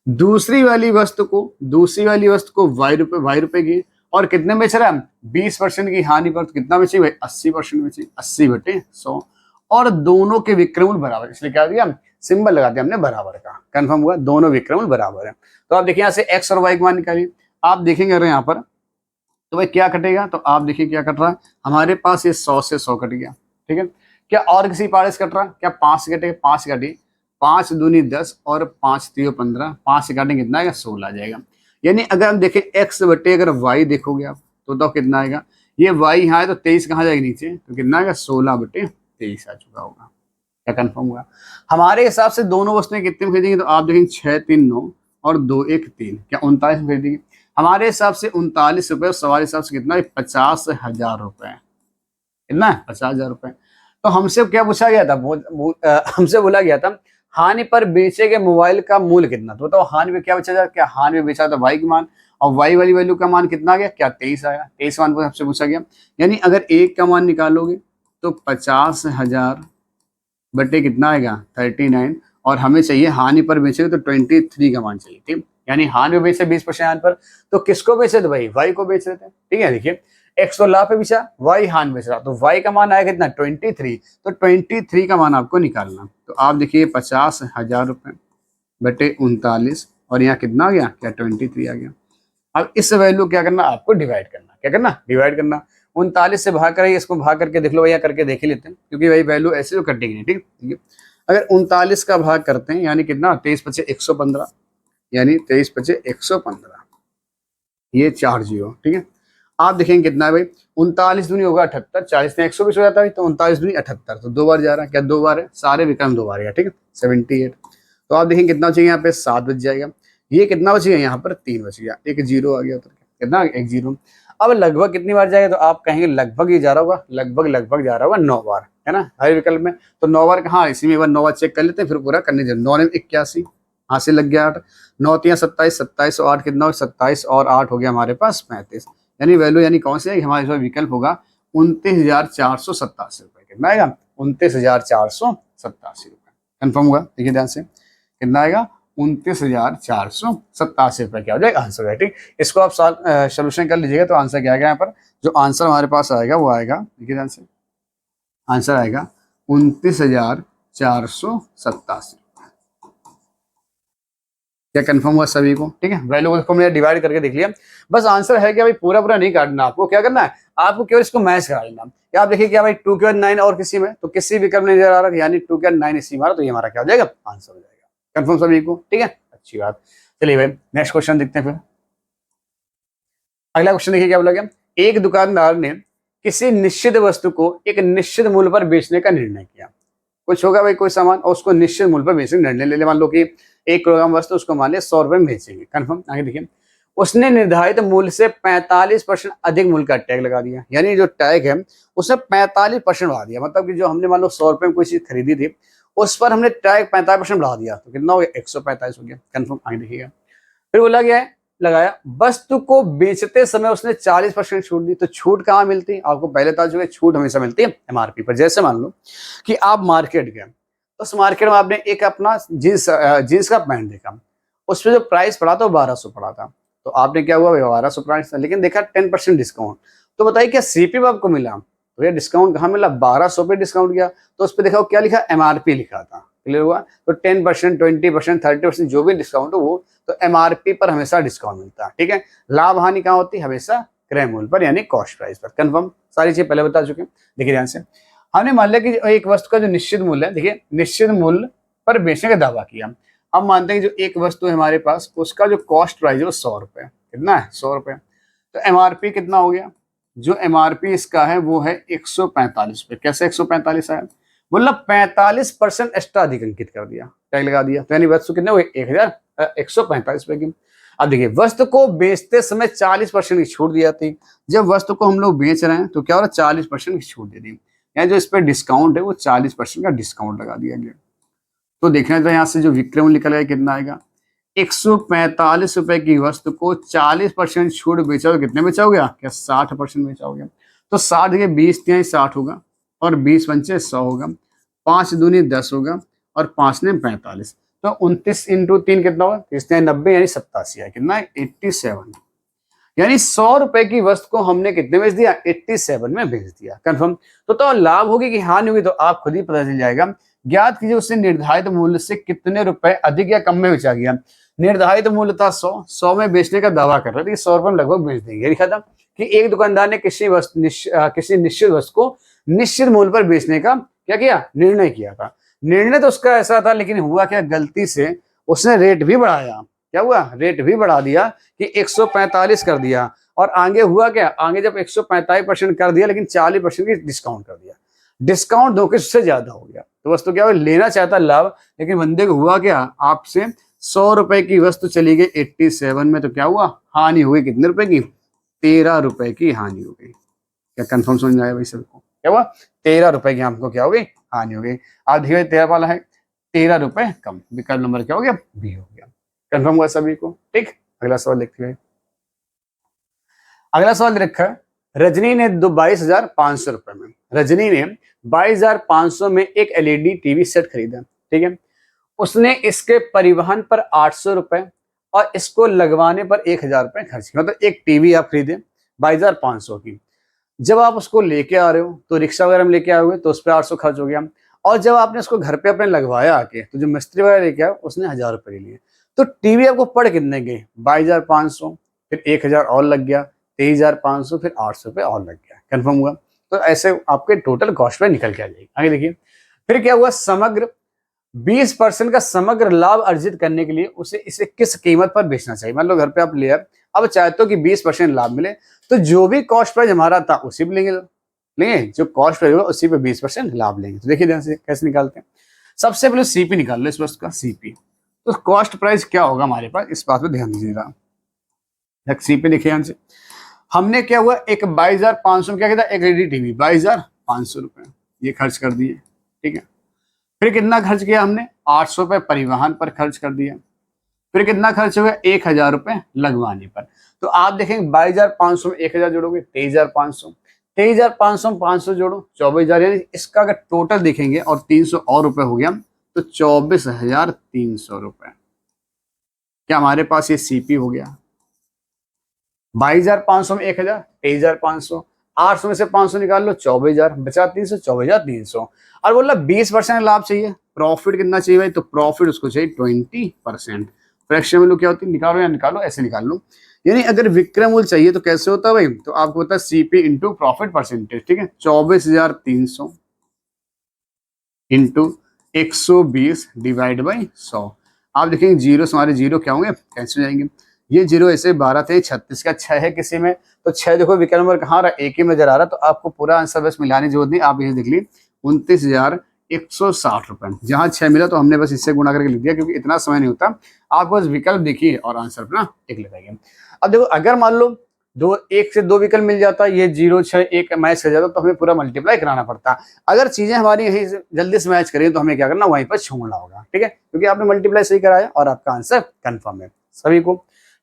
दूसरी वाली वस्तु को वाई रुपए की और कितने में बेच रहा है 20% की हानि पर, तो कितना बेचेगा 80% बेचेगा, 80/100, और दोनों के विक्रय मूल्य बराबर, इसलिए क्या दिया सिंबल लगा दिया हमने बराबर का, कंफर्म हुआ दोनों विक्रय मूल्य बराबर है। तो आप देखिए यहाँ से X और Y का मान निकालिए, आप देखेंगे अगर यहाँ पर तो भाई क्या कटेगा, तो आप देखिए क्या कट रहा है हमारे पास, ये 100 से 100 कट गया, ठीक है। क्या और किसी पारे से कट रहा है, क्या 5 से कटेगा, 5 कटे 5 दूनी 10 और 5 3 15, 5 से काटेंगे कितना आएगा 16 आ जाएगा। यानी अगर हम देखें X बटे अगर Y देखोगे आप तो कितना आएगा, ये Y यहाँ है तो 23 कहाँ जाएगा नीचे, तो कितना आएगा 16/23 आ चुका होगा, क्या कंफर्म हुआ। हमारे हिसाब से दोनों वस्तुएं कितने में खरीदेंगे, तो आप देखेंगे 6 3 9 और 2 1 3, क्या 39 में खरीदेंगे। हमारे हिसाब से 39 रुपए और सवाल हिसाब से कितना है 50,000 रुपए, कितना है 50,000 रुपए। तो हमसे क्या पूछा गया था, हमसे बोला गया था हानि पर बेचे गए मोबाइल का मूल्य कितना, तो बताओ हानि में क्या बेचा जाए, क्या हानि में बेचा था Y की मान और Y वाली वैल्यू का मान कितना आ गया, क्या 23 आया, 23 मान पर हमसे पूछा गया। यानी अगर एक का मान निकालोगे तो 50,000 बटे कितना आएगा 39, और हमें चाहिए हानि पर बेचेगा तो 23 का मान चाहिए, ठीक। यानी हानि में बेचे 20% यहाँ पर, तो किसको बेचे थे भाई, वाई को बेच रहे थे। ठीक है, देखिए एक्स तो लाभ पे बेचा, वाई हानि बेच रहा, तो वाई का मान आएगा कितना 23, तो 23 का मान आपको निकालना। तो आप देखिए 50,000 रुपये बटे 39, और यहाँ कितना आ गया, क्या 23 आ गया। अब इस वैल्यू क्या करना, आपको डिवाइड करना, क्या करना, डिवाइड करना। 39 से भाग करेंगे, इसको भाग करके देख लो भैया, करके देख ही लेते हैं, क्योंकि भाई वैल्यू ऐसे तो कटेगी नहीं। ठीक है, अगर 39 का भाग करते हैं यानी कितना, 23×5=115, यानी 23×5=115, ये 4 जीरो। ठीक है, आप देखेंगे कितना है भाई, 39 दूनी होगा 78, 40 में 120 हो जाता है, तो 39 दूनी 78, तो 2 बार जा रहा है, क्या 2 बार है, सारे विकल्प 2 बार है। ठीक है, 78। तो आप देखेंगे कितना बचेगा, यहाँ पे 7 बच जाएगा, ये कितना बचेगा, यहाँ पर 3 बच गया, एक जीरो आ गया, तो कितना, एक जीरो। अब लगभग कितनी बार जाएगा, तो आप कहेंगे लगभग ही जा रहा होगा, लगभग जा रहा होगा 9 बार, है ना, हर विकल्प में। तो 9 बार कहाँ, इसी में एक बार 9 बार चेक कर लेते हैं, फिर पूरा करने दे। 9 में 81, यहाँ से लग गया 8, 9 3 27, 27 और 8 कितना, 27 और 8 हो गया हमारे पास 35, यानी वैल्यू यानी कौन से है, हमारे जो विकल्प होगा 29,487 रुपए। कितना आएगा, 29,487 रुपए। कन्फर्म होगा, देखिए ध्यान से, कितना आएगा, 29,487 रुपए क्या हो जाएगा, आंसर है। ठीक, इसको आप सोल्यूशन कर लीजिएगा, तो आंसर क्या आएगा, यहाँ पर जो आंसर हमारे पास आएगा वो आएगा, देखिए ध्यान से, आंसर आएगा 29,487। क्या कंफर्म हुआ सभी को। ठीक है, वैल्यू को मैंने डिवाइड करके देख लिया, बस आंसर है क्या भाई, पूरा पूरा नहीं काटना, आपको क्या करना है, आपको केवल इसको मैच करा लेना। क्या आप देखिए क्या भाई 2 के बाद 9 और किसी में, तो किसी विकल्प में नजर आ रहा है, यानी 2 के बाद 9 इसी मारा, तो ये हमारा क्या हो जाएगा, आंसर हो जाएगा। कंफर्म सभी को, ठीक है, अच्छी बात। चलिए भाई नेक्स्ट क्वेश्चन देखते हैं। फिर अगला क्वेश्चन देखिए क्या बोला गया, एक दुकानदार ने किसी निश्चित वस्तु को एक निश्चित मूल्य पर बेचने का निर्णय किया। कुछ होगा भाई कोई सामान और उसको निश्चित मूल्य पर बेचने का निर्णय ले लिया, मान लो कि 1 किलोग्राम वस्तु उसको मान लिया 100 रुपए में बेचेंगे। कन्फर्म, आगे देखिए, उसने निर्धारित मूल्य से 45% अधिक मूल्य का टैग लगा दिया, यानी जो टैग है उसने 45% बढ़ा दिया, मतलब कि जो हमने मान लो 100 रुपए में कोई चीज खरीदी थी उस पर हमने टैग 45% बढ़ा दिया, तो कितना हो गया, 145 हो गया। कन्फर्म, आगे देखिएगा, फिर बोला गया है, लगाया, वस्तु को बेचते समय उसने 40% छूट दी। तो छूट कहाँ मिलती है, आपको पहले बता चुके, छूट हमेशा मिलती है एमआरपी पर। जैसे मान लो कि आप मार्केट गए, उस मार्केट में आपने एक अपना जींस का पैंट देखा, उस पर जो प्राइस पड़ा था वो 1200 पड़ा था, तो आपने क्या हुआ, 1200 प्राइस था, लेकिन देखा 10% डिस्काउंट, तो बताइए क्या सीपी आपको मिला, तो ये डिस्काउंट कहाँ मिला, 1200 पे डिस्काउंट किया, तो उस पर देखा क्या लिखा, एमआरपी लिखा था। क्लियर हुआ, तो 10%, 20%, 30% जो भी डिस्काउंट हो वो, तो एमआरपी पर हमेशा डिस्काउंट मिलता है। ठीक है, लाभ हानि कहाँ होती है, हमेशा क्रय मूल्य पर, यानी कॉस्ट प्राइस पर। कन्फर्म, सारी चीज पहले बता चुके हैं। देखिए ध्यान से, हमने मान लिया कि एक वस्तु का जो निश्चित मूल्य है, देखिए निश्चित मूल्य पर बेचने का दावा किया। हम मानते हैं कि जो एक वस्तु है हमारे पास उसका जो कॉस्ट प्राइस है वो 100 रुपए, कितना है, 100 रुपए, तो एमआरपी कितना हो गया, जो एमआरपी इसका है वो है 145 रुपए। कैसे 145 आया, मतलब 45% एक्स्ट्रा अधिक अंकित कर दिया, टैग लगा दिया, तो यानी वस्तु कितने हुए, 1,145 रुपए की। अब देखिए वस्तु को बेचते समय 40% की छूट दी जाती, जब वस्तु को हम लोग बेच रहे हैं तो क्या हो रहा है, 40% की छूट दे दी, यानी जो इस पर डिस्काउंट है वो 40% का डिस्काउंट लगा दिया गया। तो देखना तो यहाँ से जो विक्रय मूल्य निकल आएगा कितना आएगा, 145 रुपए की वस्तु को 40% छूट बेचा तो कितने बेचा हो गया, क्या 60% बेचा हो गया। तो 60 के 20 तिहाई 60 होगा, और 20 पंचे 100 होगा, 5 दूनी 10 होगा, और 5 ने 45, तो 29 इंटू 3 कितना होगा, 90 यानी 87 है, कितना है 87, यानी 100 रुपए की वस्तु को हमने कितने बेच दिया, 87 में बेच दिया। कंफर्म, तो लाभ होगी कि हानि होगी, तो आप खुद ही पता चल जाएगा। ज्ञात कीजिए उससे निर्धारित मूल्य से कितने रुपए अधिक या कम में बेचा गया। निर्धारित मूल्य था 100 में बेचने का दावा कर रहे थे, 100 रुपए में लगभग बेच देंगे। लिखा था कि एक दुकानदार ने किसी निश्चित वस्तु को निश्चित मूल्य पर बेचने का क्या किया, निर्णय किया था। निर्णय तो उसका ऐसा था, लेकिन हुआ क्या, गलती से उसने रेट भी बढ़ाया। क्या हुआ, रेट भी बढ़ा दिया कि 145 कर दिया, और आगे हुआ क्या, आगे जब 145% कर दिया लेकिन 40% की डिस्काउंट कर दिया, डिस्काउंट 2 से ज्यादा हो गया, तो वस्तु क्या हुआ, लेना चाहता लाभ, लेकिन बंदे को हुआ क्या, आपसे 100 रुपए की वस्तु चली गई 87 में, तो क्या हुआ, हानि हुई कितने रुपए की, 13 रुपए की हानि हो गई। क्या कंफर्म समझ आया भाई सबको, क्या हुआ, 13 रुपए की हमको क्या हो गई, हानि हो गई। आप देखिए 13 वाला है, 13 रुपए कम, विकल्प नंबर क्या हो गया, बी हो गया। कंफर्म हुआ सभी को, ठीक। अगला सवाल देखते हैं। अगला सवाल रखा है, रजनी ने 22,500 रुपए में, रजनी ने 22,500 में एक एलईडी टीवी सेट खरीदा। ठीक है, उसने इसके परिवहन पर 800 रुपए, और इसको लगवाने पर 1,000 रुपये खर्च किए। मतलब एक टीवी आप खरीदे 22,500 की, जब आप उसको लेके आ रहे हो तो रिक्शा वगैरह में लेके आए हुए तो उस पर 800 खर्च हो गया, और जब आपने उसको घर पे अपने लगवाया आके तो जो मिस्त्री वगैरह लेके आया उसने 1,000 रुपये ले लिए। तो टीवी आपको पड़ कितने गए? 22,500, फिर 1,000 और लग गया, 23,500, फिर 800 रुपये और लग गया। कंफर्म हुआ? तो ऐसे आपके टोटल कॉस्ट पे निकल के आ जाएगी। आगे देखिए, फिर क्या हुआ, समग्र 20% का समग्र लाभ अर्जित करने के लिए उसे इसे किस कीमत पर बेचना चाहिए। मान लो घर पे आप ले आए, अब चाहते हो कि 20% लाभ मिले, तो जो भी कॉस्ट प्राइस हमारा था उसी पे लेंगे जो कॉस्ट प्राइस होगा उसी पे 20% लाभ लेंगे। तो देखिए ध्यान से कैसे निकालते हैं। सबसे पहले सीपी निकाल लो इस वस्तु का, सीपी। तो कॉस्ट प्राइस क्या होगा हमारे पास, इस बात पर ध्यान दीजिएगा। सीपी देखिए ध्यान से, हमने क्या हुआ, एक 22,500 में क्या कहता है, एक एलईडी टीवी 22,500 रुपए ये खर्च कर दिए। ठीक है, फिर कितना खर्च किया हमने, 800 रुपये परिवहन पर खर्च कर दिया। फिर कितना खर्च हो गया, 1,000 रुपये लगवाने पर। तो आप देखेंगे 22,500 में 1,000 जोड़ोगे 23,500, 23,500 में 500 जोड़ो 24,000, यानी इसका अगर टोटल देखेंगे और 300 और रुपए हो गया तो 24,300 रुपए। क्या हमारे पास ये सीपी हो गया? 22,500 में 1,000, 23,500, 800 में से 500 निकाल लो 24,000, बचा 300, 24,300। और बोला 20% लाभ चाहिए, प्रॉफिट कितना चाहिए भाई, तो प्रॉफिट उसको चाहिए 20%। फ्रैक्शन वैल्यू क्या होती है, निकालो या निकालो, ऐसे निकाल लो। यानी अगर विक्रय मूल्य चाहिए तो कैसे होता है भाई, तो आपको होता है सीपी इंटू प्रॉफिट परसेंटेज। ठीक है, 24,300 इंटू 120 डिवाइड बाई 100। आप देखेंगे जीरो से हमारे जीरो क्या होंगे, कैंसिल हो जाएंगे। ये जीरो ऐसे 12 थे, 36 का 6 है किसी में, तो 6 देखो विकल्प नंबर कहाँ रहा, एक ही नजर आ रहा। तो आपको पूरा आंसर बस मिलाने की जरूरत नहीं, आप ये देख ली 29,160 रुपए। जहां 6 मिला तो हमने बस इससे गुणा करके लिख दिया, क्योंकि इतना समय नहीं होता। आप बस विकल्प देखिए और आंसर अपना टिक लगाइए। अब देखो अगर मान लो एक से दो विकल्प मिल जाता, ये 0, 6, 1 मैच कर जाता, तो हमें पूरा मल्टीप्लाई कराना पड़ता। अगर चीजें हमारी यही जल्दी से मैच करें तो हमें क्या करना, वहीं पर छोड़ना होगा। ठीक है, क्योंकि आपने मल्टीप्लाई सही कराया और आपका आंसर कंफर्म है सभी को।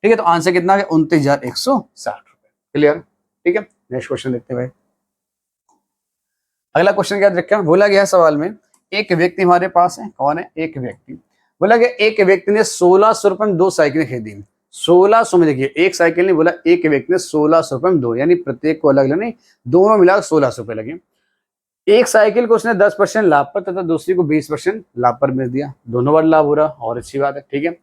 ठीक है, तो आंसर कितना है, 29,160 रुपए। क्लियर? ठीक है, नेक्स्ट क्वेश्चन देखते हैं भाई। अगला क्वेश्चन क्या रखा, बोला गया सवाल में, एक व्यक्ति हमारे पास है, कौन है, एक व्यक्ति। बोला गया एक व्यक्ति ने 1,600 रुपए में 2 साइकिल खरीदी। 1,600 में, देखिए एक साइकिल नहीं बोला, एक व्यक्ति ने 1,600 रुपए में 2, यानी प्रत्येक को अलग अलग नहीं, दोनों मिलाकर 1,600 रुपए लगे। एक साइकिल को उसने 10% लाभ पर तथा दूसरी को 20% लाभ पर बेच दिया। दोनों बार लाभ हो रहा, और अच्छी बात है। ठीक है,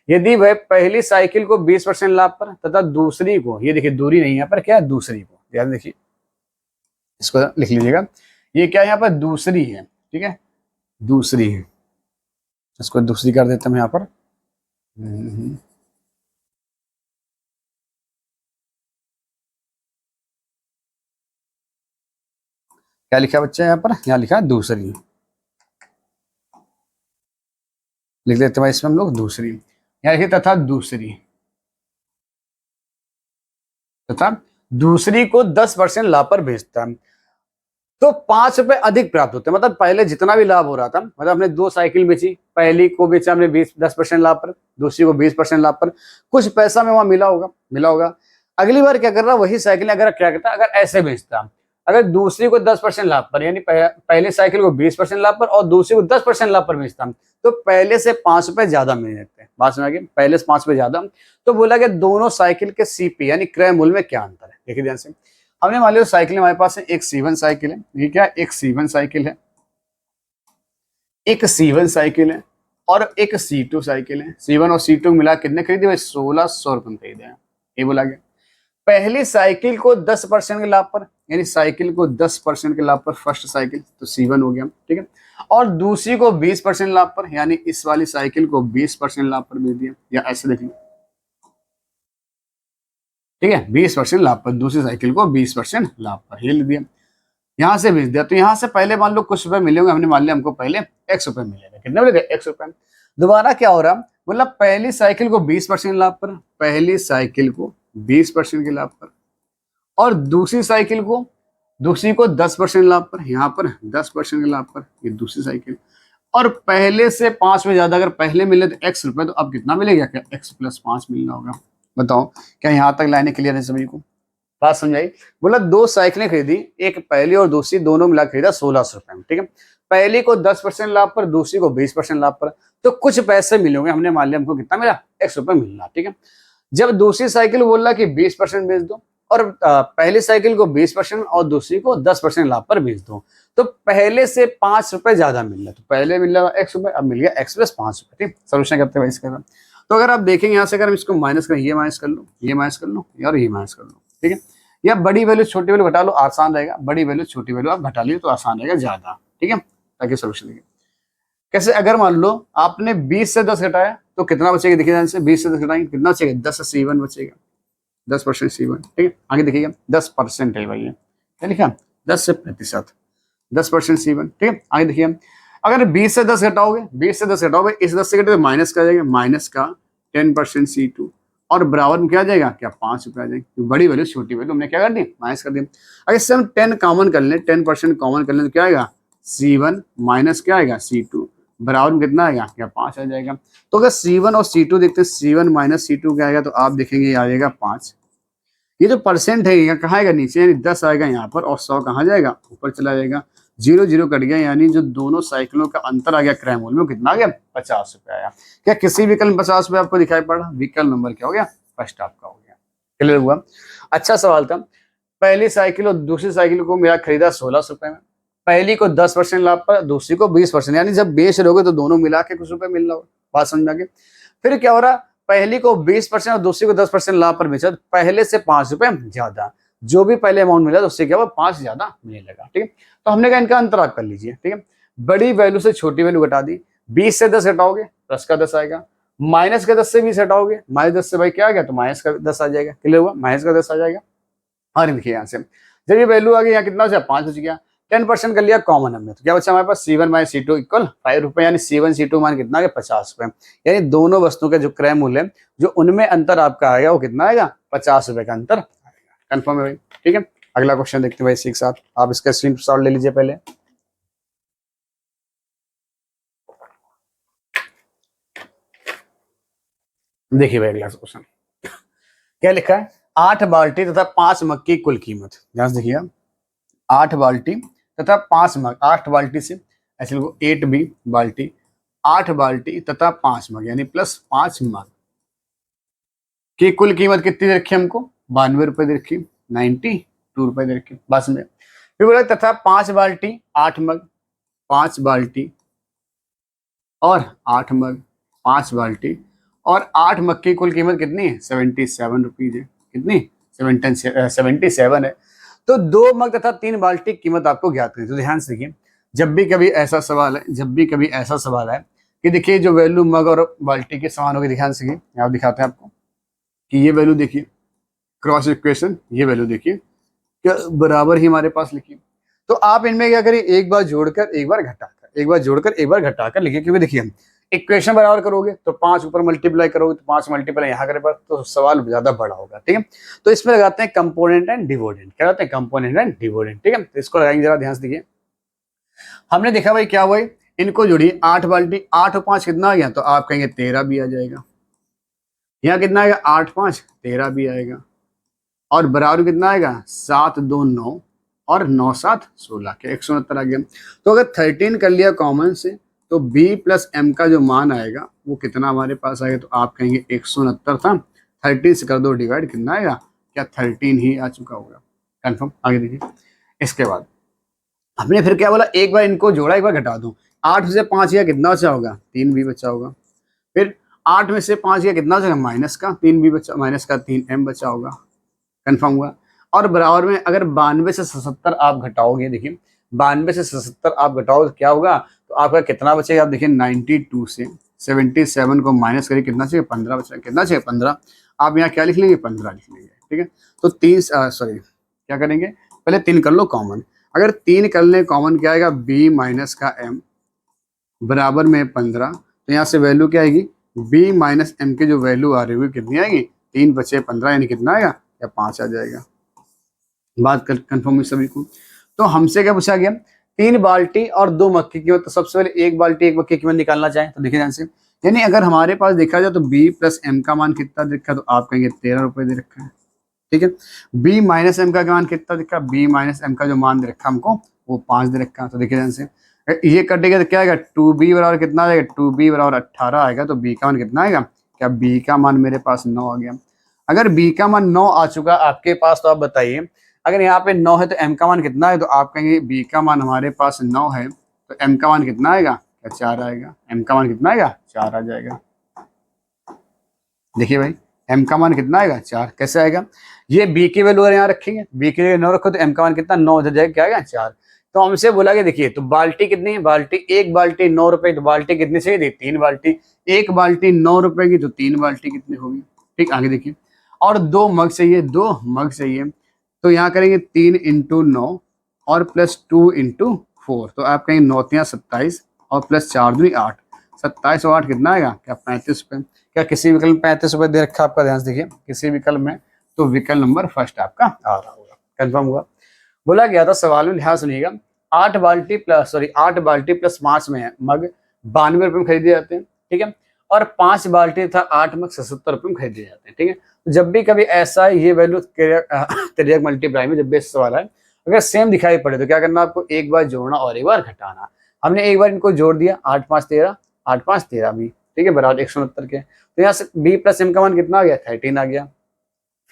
यदि वह पहली साइकिल को 20% लाभ पर तथा दूसरी को, ये देखिए दूरी नहीं है पर क्या है, दूसरी को, ध्यान देखिए इसको लिख लीजिएगा, ये क्या यहाँ पर दूसरी है। ठीक है, दूसरी है, इसको दूसरी कर देता हूं यहाँ पर। क्या लिखा बच्चा यहाँ पर, यहाँ लिखा दूसरी, लिख देते हैं इसमें हम लोग दूसरी। यहाँ लिखिए तथा दूसरी, तथा दूसरी को 10% लाभ पर बेचता है, तो 5 रुपए अधिक प्राप्त होते हैं। मतलब पहले जितना भी लाभ हो रहा था, मतलब हमने 2 साइकिल बेची, पहली को बेचा हमने 10% लाभ पर, दूसरी को 20% लाभ पर, कुछ पैसा में वहां मिला होगा। अगली बार क्या कर रहा, वही साइकिल अगर क्या करता, अगर ऐसे बेचता, अगर दूसरी को 10% लाभ पर, यानी पहले साइकिल को 20% लाभ पर और दूसरी को 10% लाभ पर बेचता, तो पहले से 5 रुपए ज्यादा मिल जाते हैं। बात समझ गए, पहले से 5 रुपए ज्यादा। तो बोला गया दोनों साइकिल के सीपी यानी क्रय मूल्य में क्या अंतर है, देखिए ध्यान से। हमने मान लिया साइकिल हमारे पास है, एक C1 साइकिल है, ये क्या, एक C1 साइकिल है, एक C1 साइकिल है और एक C2 साइकिल है। C1 और C2 मिला कितने खरीदे भाई, 1,600 रुपए में खरीदे हैं। ये बोला गया पहली साइकिल को 10% के लाभ पर, यानी साइकिल को 10% के लाभ पर, फर्स्ट साइकिल तो C1 हो गया। ठीक है, और दूसरी को 20% लाभ पर, यानी इस वाली साइकिल को 20% लाभ पर बेच दिया, या ऐसे देख लो। ठीक है, 20% लाभ पर, दूसरी साइकिल को 20% लाभ पर, ये ले दिया, यहां से बेच दिया। तो यहां से पहले मान लो कुछ रुपए मिले होंगे, हमने मान लिया हमको पहले X रुपए मिलेगा, कितने मिलेगा, X रुपए। दोबारा क्या हो रहा, मतलब पहली साइकिल को 20% लाभ पर, पहली साइकिल को 20% के लाभ पर, और दूसरी को 10% लाभ पर, यहाँ पर 10% के लाभ पर, ये दूसरी साइकिल। और पहले से 5 में ज्यादा, अगर पहले मिले तो X रुपए, तो अब कितना मिलेगा, क्या X + 5 मिलना होगा। बताओ क्या यहाँ तक लाइनें क्लियर है सभी को। बात समझाई। बोला 2 साइकिलें खरीदी, एक पहली और दूसरी, दोनों मिला खरीदा 1600 रुपए में, ठीक है। पहली को 10% लाभ पर, दूसरी को 20% लाभ पर, तो कुछ पैसे मिलेंगे। हमने मान लिया हमको कितना मिला, 100 रुपए मिल रहा, ठीक है। जब दूसरी साइकिल बोल रहा कि 20% बेच दो, और पहली साइकिल को 20% और दूसरी को 10% लाभ पर बेच दो, तो पहले से 5 रुपए ज्यादा मिल रहा है। तो पहले मिल रहा x रुपए, अब मिल गया x प्लस 5 रुपए, ठीक। सोल्यूशन करते हैं इसका। तो अगर आप देखेंगे यहाँ से, अगर हम इसको माइनस करें, ये माइनस कर लो, ये माइनस कर लो, और ये माइनस कर लो, ठीक है। या बड़ी वैल्यू छोटी वैल्यू घटा लो, आसान रहेगा। बड़ी वैल्यू छोटी वैल्यू आप घटा लीजिए तो आसान रहेगा ज्यादा, ठीक है। ताकि सोल्यूशन देखिए कैसे। अगर मान लो आपने 20 से 10 घटाया तो कितना बचेगा, देखिए ध्यान से। 20 से 10 घटाएंगे कितना बचेगा, 10 से C1 बचेगा, 10% C1, ठीक है। आगे देखिएगा 10% है भाई, क्या लिखा, 10 से प्रतिशत, 10% C1, ठीक है। आगे देखिए अगर 20 से 10 घटाओगे, 20 से 10 घटाओगे, इस 10 से घटे तो माइनस का जाएगा, माइनस का 10% C2, और बराबर में क्या आ जाएगा, क्या 5 रुपए आ जाएंगे। बड़ी वैल्यू छोटी वैल्यू हमने क्या कर दी, माइनस कर दी। अगर इससे हम 10 कॉमन कर लें, 10% कॉमन कर लें तो क्या आएगा, C1 माइनस क्या आएगा, C2, बराबर में कितना आएगा, क्या 5 आ जाएगा। तो अगर C1 और C2 देखते हैं, C1 माइनस C2 क्या आएगा, तो आप देखेंगे ये आ जाएगा 5। ये जो परसेंट है यहाँ कहाँ आएगा, नीचे, यानी 10 आएगा यहाँ पर, और 100 कहाँ जाएगा, ऊपर चला जाएगा। 0 0 कट गया, यानी जो दोनों साइकिलों का अंतर आ गया क्रय मूल्य में, कितना आ गया, 50 रुपए आया। क्या किसी विकल्प में 50 रुपए आपको दिखाई पड़ा, विकल्प नंबर क्या हो गया, फर्स्ट आपका हो गया। क्लियर हुआ। अच्छा सवाल था। पहली साइकिल और दूसरी साइकिल को मेरा खरीदा 1600 रुपए में, पहली को 10% लाभ पर, दूसरी को 20%, यानी जब बेच रहोगे तो दोनों मिला के कुछ रुपए मिल रहा होगा। बात समझ में आ गई। फिर क्या हो रहा, पहली को 20% और दूसरी को 10% लाभ पर बेचा, पहले से 5 रुपए ज्यादा, जो भी पहले अमाउंट मिला तो उससे क्या हुआ, 5 ज्यादा मिलने लगा, ठीक है। तो हमने कहा इनका अंतर आप कर लीजिए, ठीक है। बड़ी वैल्यू से छोटी वैल्यू घटा दी, 20 से 10 घटाओगे प्लस का 10 आएगा, माइनस का 10 से 20 हटाओगे, माइनस 10 से भाई क्या आ गया, तो माइनस का 10 आ जाएगा। क्लियर हुआ, माइनस का 10 आ जाएगा। और देखिए यहाँ से जब ये वैल्यू आ गई, यहाँ कितना बचा, 5 बच गया। 10% कर लिया कॉमन हमने, तो क्या बचा हमारे पास, C1 माइनस C2 इक्वल 5 रुपए, यानी C1 C2 मान कितना आ गया, 50 रुपए। यानी दोनों वस्तुओं का जो क्रय मूल्य है, जो उनमें अंतर आपका आएगा, वो कितना आएगा, 50 रुपए का अंतर आएगा। कंफर्म है भाई, ठीक है। अगला क्वेश्चन देखते हैं भाई इसी के साथ। आप इसका स्क्रीनशॉट ले लीजिए पहले। देखिए भाई अगला क्वेश्चन क्या लिखा है, 8 बाल्टी तथा 5 मग की कुल कीमत। ध्यान से देखिए, 8 बाल्टी तथा 5 मग, 8 बाल्टी से ऐसे लोगों 8B बाल्टी, 8 बाल्टी तथा 5 मग, यानी प्लस 5 मग की कुल कीमत कितनी दे रखी है हमको, 92 रुपए दे रखी, 92 रुपए दे रखी। बस में फिर बोला तथा 5 बाल्टी 8 मग, 5 बाल्टी और 8 मग, 5 बाल्टी और 8 मग की कुल कीमत कितनी है, 77 रुपीज है। कितनी, 77 है। तो 2 मग तथा 3 बाल्टी कीमत आपको ज्ञात करनी। तो ध्यान से देखिए, जब भी कभी ऐसा सवाल है, जब भी कभी ऐसा सवाल है कि देखिए जो वैल्यू मग और बाल्टी के समान होगी, ध्यान से देखिए, आप दिखाते हैं आपको कि ये वैल्यू देखिए, क्रॉस इक्वेशन, ये वैल्यू देखिए क्या बराबर ही हमारे पास लिखी। तो आप इनमें क्या करिए, एक बार जोड़कर एक बार घटाकर, एक बार जोड़कर एक बार घटाकर लिखिए। क्योंकि देखिए इक्वेशन बराबर करोगे तो 5 ऊपर मल्टीप्लाई करोगे तो 5 मल्टीप्लाई यहाँ करे पर, तो सवाल ज्यादा बड़ा होगा, ठीक है। तो इसमें लगाते हैं कंपोनेंट एंड डिविडेंड। क्या लगाते हैं, कंपोनेंट एंड डिविडेंड, ठीक है। तो इसको लगाएंगे, जरा ध्यान से देखिए। हमने देखा भाई क्या हुआ, इनको जोड़िए, 8 बाल्टी, 8 और 5 कितना आ गया, तो आप कहेंगे 13 भी आ जाएगा। यहाँ कितना आएगा, 8 5 13 भी आएगा। और बराबर कितना आएगा, 7 2 9 और 9 7 16 के 169 आ गया। तो अगर 13 कर लिया कॉमन से, तो B प्लस M का जो मान आएगा वो कितना हमारे पास आएगा, तो आप कहेंगे 169 था, 13 से कर दो डिवाइड, कितना आएगा, क्या 13 ही आ चुका होगा। कंफर्म। आगे देखिए, इसके बाद हमने फिर क्या बोला, एक बार इनको जोड़ा एक बार घटा दो। 8 से 5 गया कितना बचा होगा, 3 भी बचा होगा। फिर 8 में से 5 गया कितना बचा, माइनस का 3 भी बचा, माइनस का 3M बचा होगा। कंफर्म हुआ। और बराबर में अगर 92 से 77 आप घटाओगे, देखिए 92 से 77 आप घटाओ तो क्या होगा, तो आपका कितना बचेगा, आप देखिए 92 से 77 को माइनस करिए, कितना चाहिए, 15 बचेगा। कितना चाहिए, 15। आप यहाँ क्या लिख लेंगे, 15 लिख लेंगे, ठीक है। तो 3 सॉरी क्या करेंगे, पहले 3 कर लो कॉमन। अगर 3 कर लें कॉमन, क्या आएगा, B माइनस का M बराबर में 15। तो यहाँ से वैल्यू क्या आएगी, B माइनस M की जो वैल्यू आ रही हुई कितनी आएगी, 3 बचे 15, यानी कितना आएगा, या 5 आ जाएगा। बात कर कंफर्म हुई सभी को। तो हमसे क्या पूछा गया, 3 बाल्टी और 2 मग की कीमत। तो सबसे पहले 1 बाल्टी 1 मग की कीमत निकालना चाहें तो देखिए ध्यान से, यानी अगर हमारे पास देखा जाए तो B प्लस M का मान कितना दे रखा है, तो आप कहेंगे 13 रुपए दे रखा है। ठीक है। b माइनस एम का मान कितना दिखा, b माइनस एम का जो मान दे रखा हमको वो 5 दे रखा। तो देखिए ध्यान से, ये कटेगा तो क्या आएगा, 2b बराबर कितना आएगा, 2b बराबर 18 आएगा। तो b का मान कितना आएगा, क्या b का मान मेरे पास 9 आ गया। अगर b का मान 9 आ चुका आपके पास तो आप बताइए, अगर यहाँ पे 9 है तो m का मान कितना है, तो आप कहेंगे b का मान हमारे पास 9 है तो m का मान कितना आएगा, क्या 4 आएगा। m का मान कितना आएगा, 4 आ जाएगा। देखिए भाई m का मान कितना आएगा, 4। कैसे आएगा, ये b की वैल्यू यहाँ रखेंगे, b की जगह 9 रखो तो m का मान कितना 9 हो जाएगा, क्या आएगा 4। तो हमसे बोला कि देखिए तो बाल्टी कितनी है, बाल्टी एक बाल्टी 9 रुपए, तो बाल्टी कितनी चाहिए थी, 3 बाल्टी। एक बाल्टी 9 रुपए की तो 3 बाल्टी कितनी होगी। ठीक, आगे देखिए, और 2 मग चाहिए, 2 मग चाहिए। तो यहाँ करेंगे 3 इंटू 9 और प्लस 2 इंटू 4। तो आप कहेंगे 9 तिया 27 और प्लस 4 दूनी 8, 27 और 8 कितना आएगा, क्या 35 रुपये। क्या किसी विकल्प में 35 रुपये दे रखा आपका, ध्यान से देखिए किसी विकल्प में, तो विकल्प नंबर फर्स्ट आपका आ रहा होगा, कंफर्म हुआ। बोला गया था सवाल में, ध्यान सुनिएगा, 8 बाल्टी प्लस 5 में मग 92 रुपये में खरीदे जाते हैं, ठीक है, और 5 बाल्टी था 8 मग 77 रुपये में खरीदे जाते हैं, ठीक है। तो जब भी कभी ऐसा ये वैल्यू तिर्यक मल्टीप्लाई में जब भी सवाल है, अगर सेम दिखाई पड़े तो क्या करना, आपको एक बार जोड़ना और एक बार घटाना। हमने एक बार इनको जोड़ दिया, 8 5 13, 8 5 13 भी, ठीक है, बराबर 169 के। तो यहाँ से b प्लस एम का मान कितना आ गया, 13 आ गया।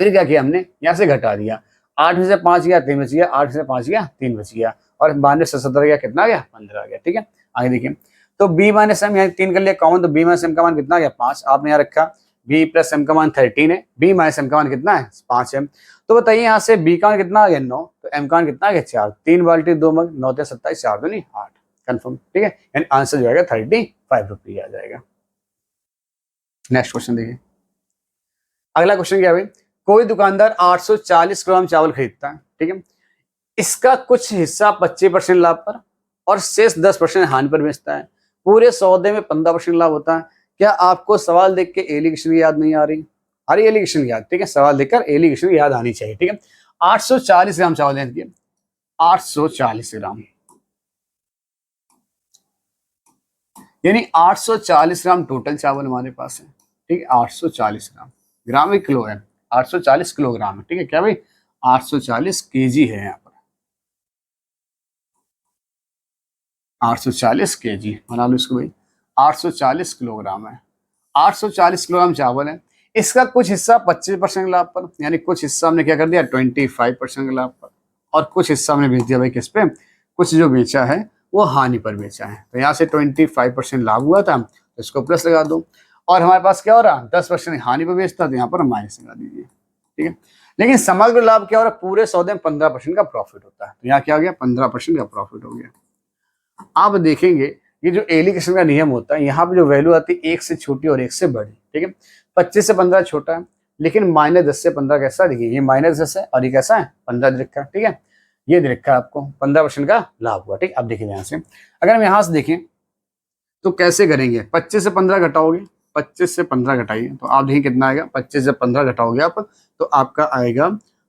फिर क्या किया हमने, यहाँ से घटा दिया, 8 में से 5 गया 3 बच गया, 8 में से 5 गया 3 बच गया, और 92 से 77 गया कितना आ गया, 15 आ गया, ठीक है। आगे देखिए, तो b माइनस एम, यहाँ 3 कर लिया कॉमन, तो b माइनस एम का मान कितना आ गया, 5। आपने यहाँ रखा b प्लस एम का मान 13 है, b माइनस एम का मान कितना है, 5 है। तो बताइए यहाँ से b का मान कितना आ गया, 9, तो m का मान कितना आ गया, 4। 3 बाल्टी 2 मग, 9 ते 27, 4 दूनी 8, कंफर्म, ठीक है। यानी आंसर जो आएगा 35 रुपये आ जाएगा। नेक्स्ट क्वेश्चन देखिए, अगला क्वेश्चन क्या है भाई, कोई दुकानदार 840 ग्राम चावल खरीदता है, ठीक है, इसका कुछ हिस्सा 25% लाभ पर और शेष 10% हानि पर बेचता है, पूरे सौदे में 15% लाभ होता है। क्या आपको सवाल देख के एलिगेशन याद नहीं आ रही, अरे एलिगेशन याद, ठीक है, सवाल देखकर एलिगेशन याद आनी चाहिए, ठीक है। 840 ग्राम चावल देखिए, 840 ग्राम यानी 840 ग्राम टोटल चावल हमारे पास है, ठीक है। 840 ग्राम, ग्राम एक किलो है, 840 किलोग्राम है, ठीक है, क्या भाई 840 केजी है, यहाँ पर 840 केजी बना लो इसको भाई, 840 किलोग्राम है, 840 किलोग्राम चावल है, इसका कुछ हिस्सा 25% लाभ पर, यानी कुछ हिस्सा हमने क्या कर दिया 25% लाभ पर, और कुछ हिस्सा हमने बेच दिया भाई किस पे, कुछ जो बेचा है वो हानि पर बेचा है। तो यहाँ से 25% लाभ हुआ था, तो इसको प्लस लगा दो, और हमारे पास क्या हो रहा 10% हानि पर बेचता, तो यहाँ पर माइनस लगा दीजिए, ठीक है। लेकिन समग्र लाभ क्या हो रहा है, पूरे सौदे में 15% का प्रॉफिट होता है, तो यहाँ क्या हो गया 15% का प्रॉफिट हो गया। आप देखेंगे ये जो एलिगेशन का नियम होता है, यहाँ पे जो वैल्यू आती है 1 से छोटी और 1 से बड़ी, ठीक है। 25 से 15 छोटा है, लेकिन -10 से 15 कैसा, देखिए ये -10 है और ये कैसा है 15 दे रखा है, ठीक है, ये दे रखा है आपको 15% का लाभ हुआ, ठीक। अब देखिए यहाँ से, अगर हम यहाँ से देखें तो कैसे करेंगे, 25 से 15 घटाओगे, 25 से 15 घटाइए तो आप देखिए कितना आएगा, 25 से 15 घटाओगे आप तो आपका आएगा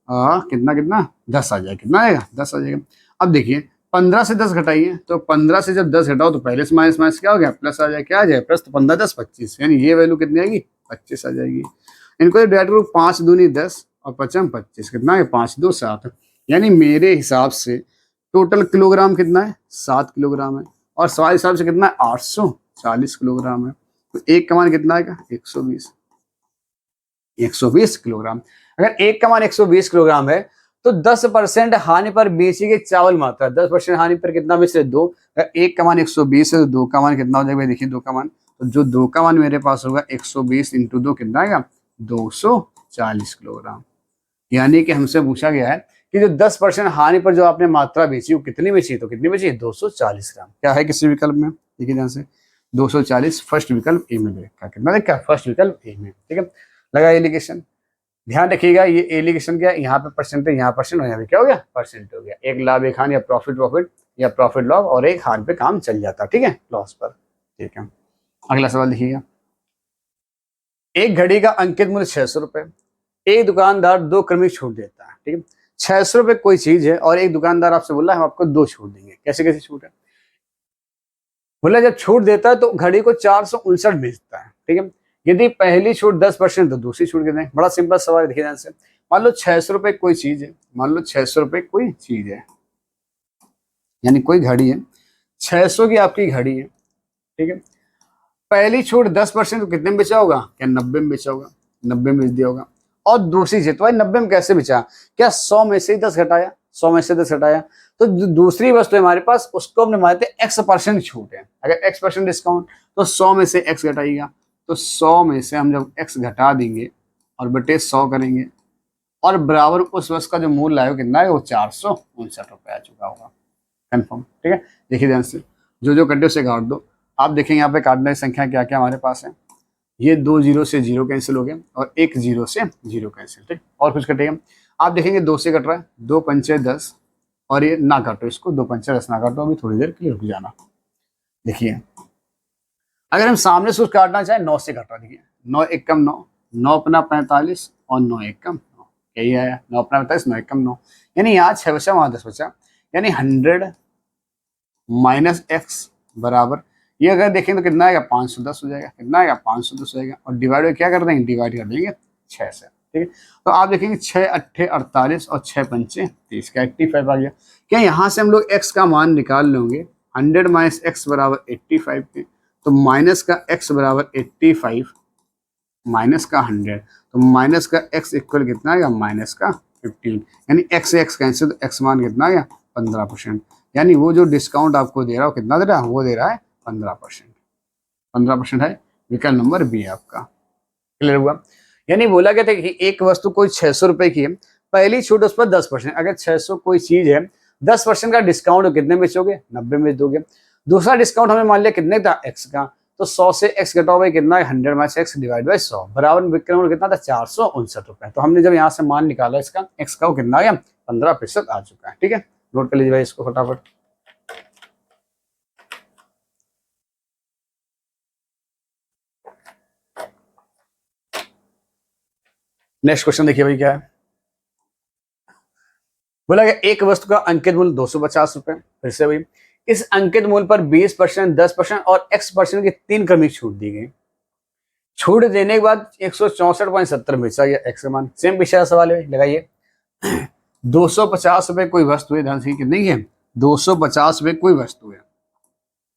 कितना कितना 10 आ जाएगा, कितना आएगा 10 आ जाएगा। अब देखिए 15 से 10 घटाइए, तो 15 से जब 10 घटाओ तो पहले से माइनस माइनस क्या हो गया, प्लस आ जाएगा, क्या आ जाएगा प्लस, तो 15 10 25, यानी ये वैल्यू कितनी आएगी 25 आ जाएगी। इनको डायरेक्ट रूप 5 दूनी 10 और 5 25 कितना है 5 2 7, यानी मेरे हिसाब से टोटल किलोग्राम कितना है 7 किलोग्राम है, और सवाल हिसाब से कितना है 840 किलोग्राम है, तो एक का मान कितना आएगा 120 किलोग्राम। अगर एक का मान 120 किलोग्राम है तो 10% हानि पर बेची गई चावल मात्रा, 10% हानि पर कितना बेच रहे 2, अगर एक का मान 120 है तो 2 का मान कितना हो जाएगा, देखिए 2 का मान, तो जो 2 का मान मेरे पास होगा 120 इंटू 2 कितना आएगा 240 किलोग्राम। यानी कि हमसे पूछा गया है कि जो 10% हानि पर जो आपने मात्रा बेची वो कितनी बेची, तो कितनी बेची 240 ग्राम। क्या है किसी विकल्प में, देखिए ध्यान से 240 फर्स्ट विकल्प ए में देखा, कितना देखा फर्स्ट विकल्प ए में, ठीक है। लगा एलिगेशन, ध्यान रखिएगा ये एलिगेशन क्या, यहाँ पे परसेंट है, यहाँ परसेंट, यहाँ पे क्या हो गया परसेंट हो गया, एक लाभ एक हानि, या प्रॉफिट या प्रॉफिट लॉस, और एक हानि पे काम चल जाता, ठीक है, लॉस पर, ठीक है। अगला सवाल देखिएगा, एक घड़ी का अंकित मूल्य 600 रुपए, एक दुकानदार 2 क्रमिक छूट देता है, ठीक है। 600 रुपए कोई चीज है और एक दुकानदार आपसे बोला हम आपको 2 छूट देंगे, कैसे कैसे छूट है, बोला जब छूट देता है तो घड़ी को 459 बेचता है, ठीक है। यदि पहली छूट 10% तो दूसरी छूट कितनी, बड़ा सिंपल सवाल देखिए ध्यान से, मान लो 600 रुपये कोई चीज है, मान लो 600 रुपये कोई चीज है, यानी कोई घड़ी है, 600 की आपकी घड़ी है, ठीक है। पहली छूट 10% तो कितने में बेचा होगा, क्या 90 में बेचा होगा, 90 में बेच दिया होगा। और दूसरी चीज, तो भाई 90 में कैसे बेचा, क्या 100 में से ही 10 घटाया, 100 में से 10 घटाया, तो दूसरी वस्तु है हमारे पास, उसको हमने मानते X% छूट है, अगर X% डिस्काउंट तो 100 में से X घटाइएगा, तो 100 में से हम जब X घटा देंगे और बटे 100 करेंगे और बराबर उस वस्तु का जो मूल्य आएगा कितना है, वो 459 रुपये आ चुका होगा, कंफर्म, ठीक है। देखिए ध्यान से, जो कटे उसे काट दो। आप देखेंगे यहाँ पे काटने की संख्या क्या क्या हमारे पास है, ये 2 जीरो से 0 कैंसिल हो गया और 1 0 से 0 कैंसिल, ठीक। और कुछ कटेगा, आप देखेंगे 2 से कट रहा है, 2 पंचे 10, और ये ना काटो इसको, 2 पंचे 10 ना काटो, अभी थोड़ी देर के लिए रुक जाना। देखिए अगर हम सामने से काटना चाहें 9 से काट रहा, देखिए 9 1 कम 9, 9 अपना 45 और 9 1 कम 9, यही आया, 9 अपना 45 9 1 कम 9, यानी यहाँ 6 बचा वहां 10 बचा, यानी 100 माइनस एक्स बराबर, ये अगर देखें तो कितना आएगा, 510 हो जाएगा, कितना आएगा 510 हो जाएगा, और डिवाइड क्या कर देंगे, डिवाइड कर देंगे 6 से, ठीक है। तो आप देखेंगे 6 अट्ठे 48 और 6 पंचे 30 का 85 आ गया। क्या यहाँ से हम लोग x का मान निकाल लेंगे, 100 माइनस एक्स बराबर 85 के, तो माइनस का x बराबर 85 माइनस का 100, तो माइनस का x इक्वल कितना आएगा, माइनस का 15, यानी x से x कैंसिल, तो x मान कितना आएगा 15%, यानी वो जो डिस्काउंट आपको दे रहा है कितना दे रहा है, वो दे रहा है 15%, 15% है, विकल्प नंबर बी है आपका, क्लियर हुआ। यानी बोला गया था कि एक वस्तु कोई 600 रुपए की है, पहली छूट उस पर 10%, अगर 600 कोई चीज है 10% का डिस्काउंट कितने बेचोगे, 90 में दोगे। दूसरा डिस्काउंट हमें मान लिया कितने था, x का, तो 100 से x घटाओ भाई कितना है, 100 माइनस एक्स डिवाइड बाई 100 बराबर विक्रम नंबर कितना था, 459 रुपए। तो हमने जब यहाँ से मान निकाला इसका x का, वो कितना आ गया, 15% आ चुका है, ठीक है। नोट कर लीजिए भाई इसको फटाफट। नेक्स्ट क्वेश्चन देखिए भाई क्या है, बोला गया एक वस्तु का अंकित मूल्य 250 रुपए, फिर से भाई इस अंकित मूल्य पर 20%, 10% और x% की 3 क्रमिक छूट दी गई। छूट देने के बाद 164.70 बेचा गया x का मान। सेम पिछला सवाल है, लगाइए 250 रुपए कोई वस्तु है, ध्यान से कितनी है, 250 रुपए कोई वस्तु है,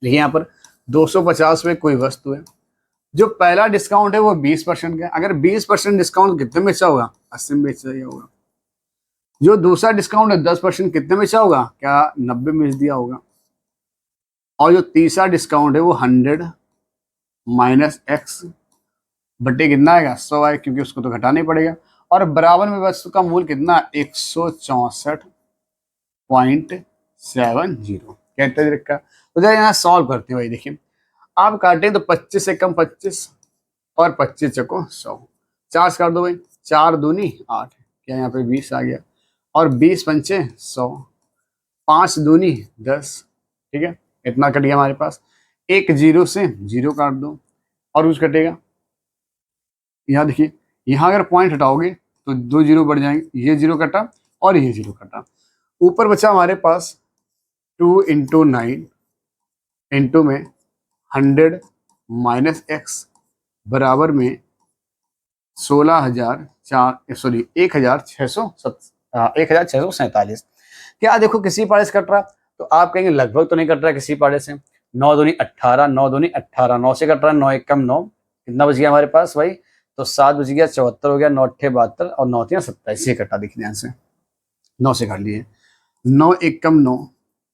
देखिए यहाँ पर 250 रुपए कोई वस्तु है, जो पहला डिस्काउंट है वो 20% का, अगर 20% डिस्काउंट कितने में बेचा होगा, 80 में बेचा होगा। जो दूसरा डिस्काउंट है 10% कितने में बेचा होगा, क्या 90 में बेच दिया होगा। और जो तीसरा डिस्काउंट है वो 100 माइनस एक्स बटे कितना आएगा, 100 आएगा, क्योंकि उसको तो घटाना ही पड़ेगा। और बराबर में वस्तु का मूल्य कितना, 164.70 कहते रखा। तो जब यहाँ सॉल्व करते हैं भाई, देखिए आप काटें तो 25 से कम 25 और 25 चको 100, 4 से काट दो भाई, 4 दूनी 8, क्या यहाँ पे 20 आ गया, और 20 पंचे 100, 5 दूनी 10, ठीक है, इतना कट गया हमारे पास। एक 0 से 0 काट दो और कुछ कटेगा, यहाँ देखिए, यहाँ अगर पॉइंट हटाओगे तो 2 0 बढ़ जाएंगे, ये 0 कटा और ये 0 कटा, ऊपर बचा हमारे पास 2 इंटू 9 इंटू में 100 माइनस एक्स बराबर में 16,647। क्या देखो किसी पारे से कट रहा, तो आप कहेंगे लगभग तो नहीं कट रहा किसी पारे से, 9 दूनी 18, 9 दूनी 18, 9 से कट रहा है, 9 1 कम 9, कितना बच गया हमारे पास भाई, तो 7 बच गया, 74 हो गया, 9 अट्ठे 72 और 9 3 27, ये कटा, देखिए ध्यान से 9 से काट लिए, 9 1 कम 9,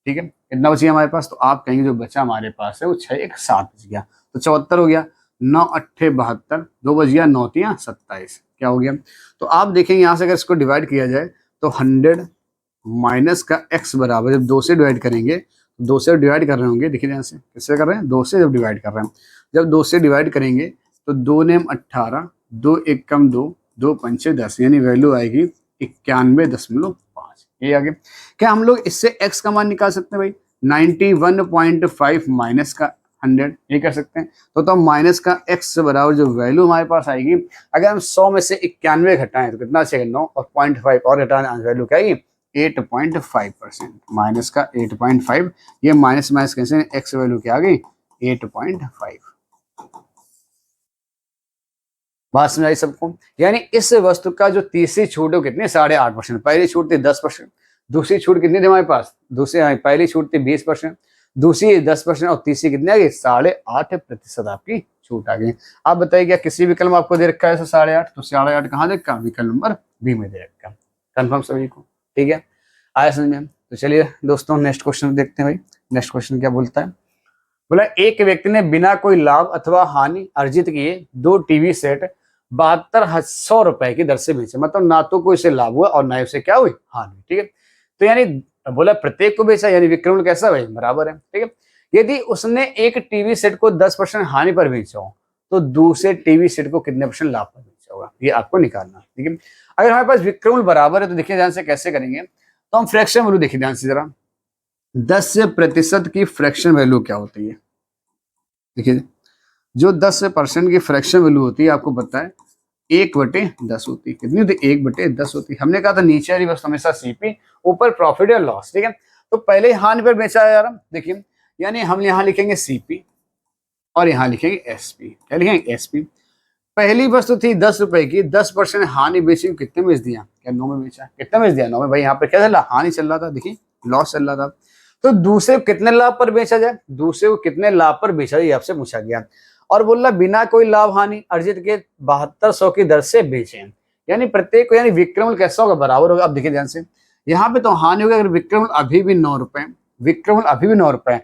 ठीक है, कितना बच गया हमारे पास, तो आप कहेंगे जो बचा हमारे पास है वो 6 1 7 बच गया, तो 74 हो गया, 9 अट्ठे 72, 2 बच गया, 9 3 27, क्या हो गया। तो आप देखेंगे यहाँ से अगर इसको डिवाइड किया जाए तो 100 माइनस का x बराबर, जब 2 से डिवाइड करेंगे, 2 से डिवाइड कर रहे होंगे, देखिए यहाँ से किससे कर रहे हैं, 2 से जब डिवाइड कर रहे हैं, जब 2 से डिवाइड करेंगे तो 2 नेम 18, 2 1 कम 2, 2 पंचे 10, यानी वैल्यू आएगी 91.5, ये आगे। क्या हम लोग इससे x का मान निकाल सकते हैं भाई, 91.5 माइनस का 100, ये कर सकते हैं। तो माइनस का x बराबर जो वैल्यू हमारे पास आएगी, अगर हम 100 में से 91 घटाएं तो कितना चाहिए, 9 और 0.5 और घटाने वैल्यू क्या आएगी, 8.5%, माइनस का 8.5, ये माइनस माइनस कैसे, x वैल्यू क्या आ गई 8.5। बात समझ आई सबको? यानी इस वस्तु का जो तीसरी छूट है वो कितनी, 8.5%। पहली छूट थी 10%, दूसरी छूट कितनी थी हमारे पास, दूसरी पहली छूट थी 20%, दूसरी 10% और तीसरी कितनी आ गई, 8.5% आपकी छूट आ गई। आप बताइए क्या किसी विकल्प आपको दे रखा है 8.5, तो 8.5 कहाँ दे रखा, विकल्प नंबर बी में दे रखा। कंफर्म सभी को? ठीक है, आया समझ में? तो चलिए दोस्तों नेक्स्ट क्वेश्चन देखते हैं भाई। नेक्स्ट क्वेश्चन क्या बोलता है, बोला एक व्यक्ति ने बिना कोई लाभ अथवा हानि अर्जित किए 2 टीवी सेट 72,100 रुपए की दर से बेचे। मतलब ना तो कोई से लाभ हुआ और ना ही उसे क्या हुई, हानि। ठीक है, तो यानी बोला प्रत्येक को बेचा, यानी विक्रम कैसा भाई, बराबर है। ठीक है, यदि उसने एक टीवी सेट को 10% हानि पर बेचा हो तो दूसरे टीवी सेट को कितने % लाभ पर बेचा होगा, ये आपको निकालना। ठीक है, अगर हमारे पास विक्रम बराबर है तो देखिए ध्यान से कैसे करेंगे, तो हम फ्रैक्शन वैल्यू देखिए ध्यान से जरा, 10% की फ्रैक्शन वैल्यू क्या होती है। देखिए जो 10% की फ्रैक्शन वैल्यू होती है आपको पता है 1/10 होती है। कितनी होती है, 1/10 होती है। हमने कहा था नीचे वाली वस्तु हमेशा सीपी, ऊपर प्रॉफिट या लॉस। ठीक है, तो पहले हानि पर बेचा है यार, देखिए यानी हम यहाँ लिखेंगे सीपी और यहाँ लिखेंगे एसपी। क्या लिखेंगे, एसपी। पहली वस्तु थी 10 रुपए की, 10% हानि बेची, कितने में बेच दिया, क्या 9 में बेचा, कितने में बेच दिया, 9 में। भाई यहाँ पे क्या चल रहा, हानि चल रहा था, देखिए लॉस चल रहा था। तो दूसरे को कितने लाभ पर बेचा जाए, दूसरे को कितने लाभ पर बेचा जाए, आपसे पूछा गया। और बोल रहा बिना कोई लाभ हानि अर्जित के 7200 की दर से बेचे, यानी प्रत्येक को, यानी विक्रम कैसा होगा, बराबर होगा। अब देखिए ध्यान से, यहाँ पे तो हानि होगा अगर विक्रम अभी भी 9 रुपए, विक्रम अभी भी 9 रुपए।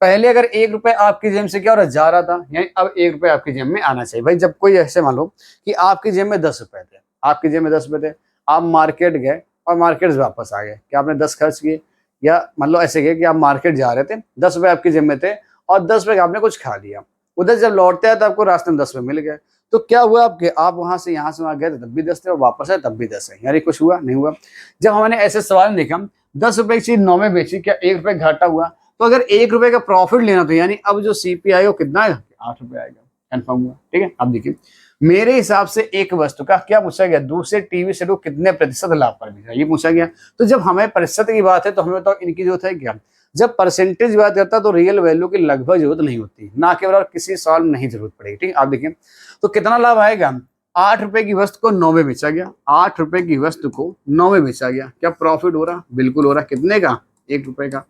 पहले अगर 1 रुपए आपकी जेब से क्या हो रहा, जा रहा था, यानी अब 1 रुपए आपकी जेब में आना चाहिए। भाई जब कोई ऐसे मान लो कि आपकी जेब में 10 रुपए थे, आपकी जेब में 10 रुपए थे, आप मार्केट गए और मार्केट से वापस आ गए, क्या आपने 10 खर्च किए, या मान लो ऐसे गए कि आप मार्केट जा रहे थे, 10 रुपए आपकी जेब में थे और 10 रुपए आपने कुछ खा लिया, उधर जब लौटते हैं तो आपको रास्ते में 10 रुपए मिल गए, तो क्या हुआ आपके, आप वहां से यहाँ से वहां गए थे तब भी 10 थे और वापस आए तब भी 10 है, यानी कुछ हुआ नहीं हुआ। जब हमने ऐसे सवाल में देखा 10 रुपए की चीज 9 में बेची, क्या 1 रुपए घाटा हुआ, तो अगर 1 रुपए का प्रॉफिट लेना तो यानी अब जो सीपीआई वो कितना आएगा, 8 रुपए आएगा। कंफर्म हुआ? ठीक है, अब देखिए मेरे हिसाब से एक वस्तु का क्या पूछा गया, दूसरे टीवी सेट को कितने प्रतिशत लाभ पर बेचा, ये पूछा गया। तो जब हमें प्रतिशत की बात है तो हमें तो इनकी जरूरत है क्या, जब परसेंटेज बात करता तो रियल वैल्यू की लगभग जरूरत नहीं होती, ना के बराबर किसी सवाल में नहीं जरूरत पड़ेगी। ठीक है, आप देखिए तो कितना लाभ आएगा, 8 रुपए की वस्तु को 9 में बेचा गया, 8 रुपए की वस्तु को 9 में बेचा गया, क्या प्रॉफिट हो रहा, बिल्कुल हो रहा। कितने का, 1 रुपए का।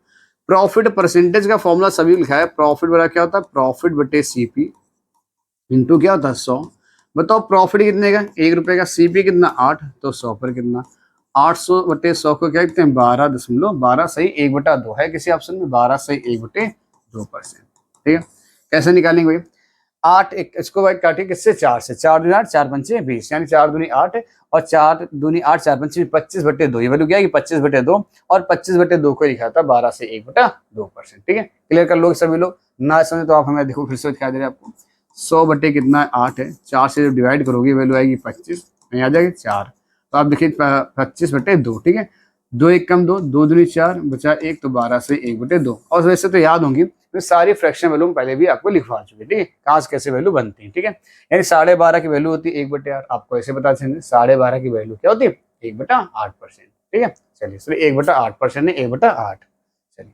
प्रॉफिट परसेंटेज का फॉर्मूला सभी लिखा है, प्रॉफिट बड़ा क्या होता है, प्रॉफिट बटे सीपी इंटू क्या होता है 100। बताओ प्रॉफिट कितने का, 1 रुपए का, सीपी कितना 8, तो 100 पर कितना, 800 बटे 100 को क्या लिखते हैं, 12.12 सही 1/2 है किसी ऑप्शन में, 12 सही 1/2%। ठीक है, कैसे निकालेंगे भाई, 8 इसको भाई काटिए किससे, 4 से, 4 दूनी 8, 4 पंचे 20, यानी 4 दूनी 8 और 4 दूनी 8, 4 पंचे 25/2, ये वैल्यू क्या है 25/2, और 25/2 को लिखा था 12 से 1/2%। ठीक है, क्लियर कर लोग सभी लोग, ना समझे तो आप हमें देखो फिर से दिखा दे रहे आपको, 100 बटे कितना 8 है, 4 से जो डिवाइड करोगे वैल्यू आएगी 25, नहीं आ जाएगी 4, तो आप देखिए 25/2। ठीक है, 2 1 कम 2, 2 दूनी 4 बचा 1, तो 12 से 1/2। और वैसे तो याद होंगी तो सारी फ्रैक्शन वैल्यू पहले भी आपको लिखवा चुके। ठीक है, कहाँ से कैसे वैल्यू बनती है। ठीक है, यानी 12.5 की वैल्यू होती है 1/8, आपको ऐसे बता देंगे 12.5 की वैल्यू क्या होती है 1/8%। ठीक है, चलिए सर 1/8% नहीं 1/8। चलिए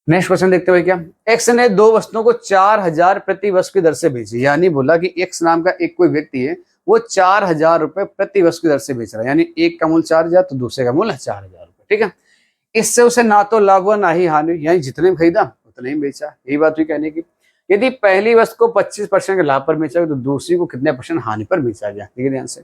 नेक्स्ट क्वेश्चन देखते हुए, क्या एक्स ने 2 वस्तुओं को 4000 प्रति वस्तु की दर से बेची, यानी बोला कि एक्स नाम का एक कोई व्यक्ति है वो 4000 रुपए प्रति वस्तु की दर से बेच रहा है, यानी एक का मूल्य 4000 तो दूसरे का मूल्य 4000 रुपए। ठीक है, इससे उसे ना तो लाभ हुआ ना ही हानि, यानी जितने में खरीदा उतने ही बेचा, यही बात हुई कहने की। यदि पहली वस्तु को 25% के लाभ पर बेचा गया तो दूसरी को कितने % हानि पर बेचा गया, देखिए ध्यान से।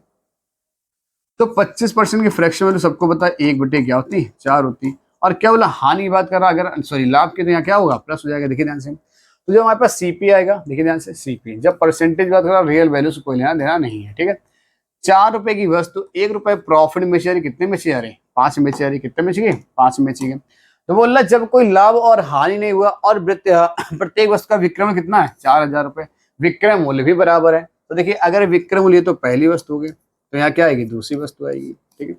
तो 25% की फ्रैक्शन वैल्यू सबको पता है 1 क्या होती है 4 होती, और क्या बोला हानि की बात कर रहा, अगर सॉरी लाभ के तो यहाँ क्या होगा प्लस हो जाएगा। देखिए ध्यान से, तो जो हमारे पास सीपी आएगा, देखिए ध्यान से सीपी, जब परसेंटेज बात कर रहा रियल वैल्यू से कोई लेना देना नहीं है। ठीक है, 4 रुपए की वस्तु 1 रुपए प्रॉफिट में बेची, कितने में बेची जा रही, 5 में बेची जा रही, कितने में बेची गई 5 में बेची गई। तो बोल रहा जब कोई लाभ और हानि नहीं हुआ और प्रत्येक वस्तु का विक्रय कितना है 4000 रुपए, विक्रय मूल्य भी बराबर है। तो देखिए अगर विक्रय मूल्य तो पहली वस्तु होगी तो यहाँ क्या आएगी दूसरी वस्तु आएगी। ठीक है,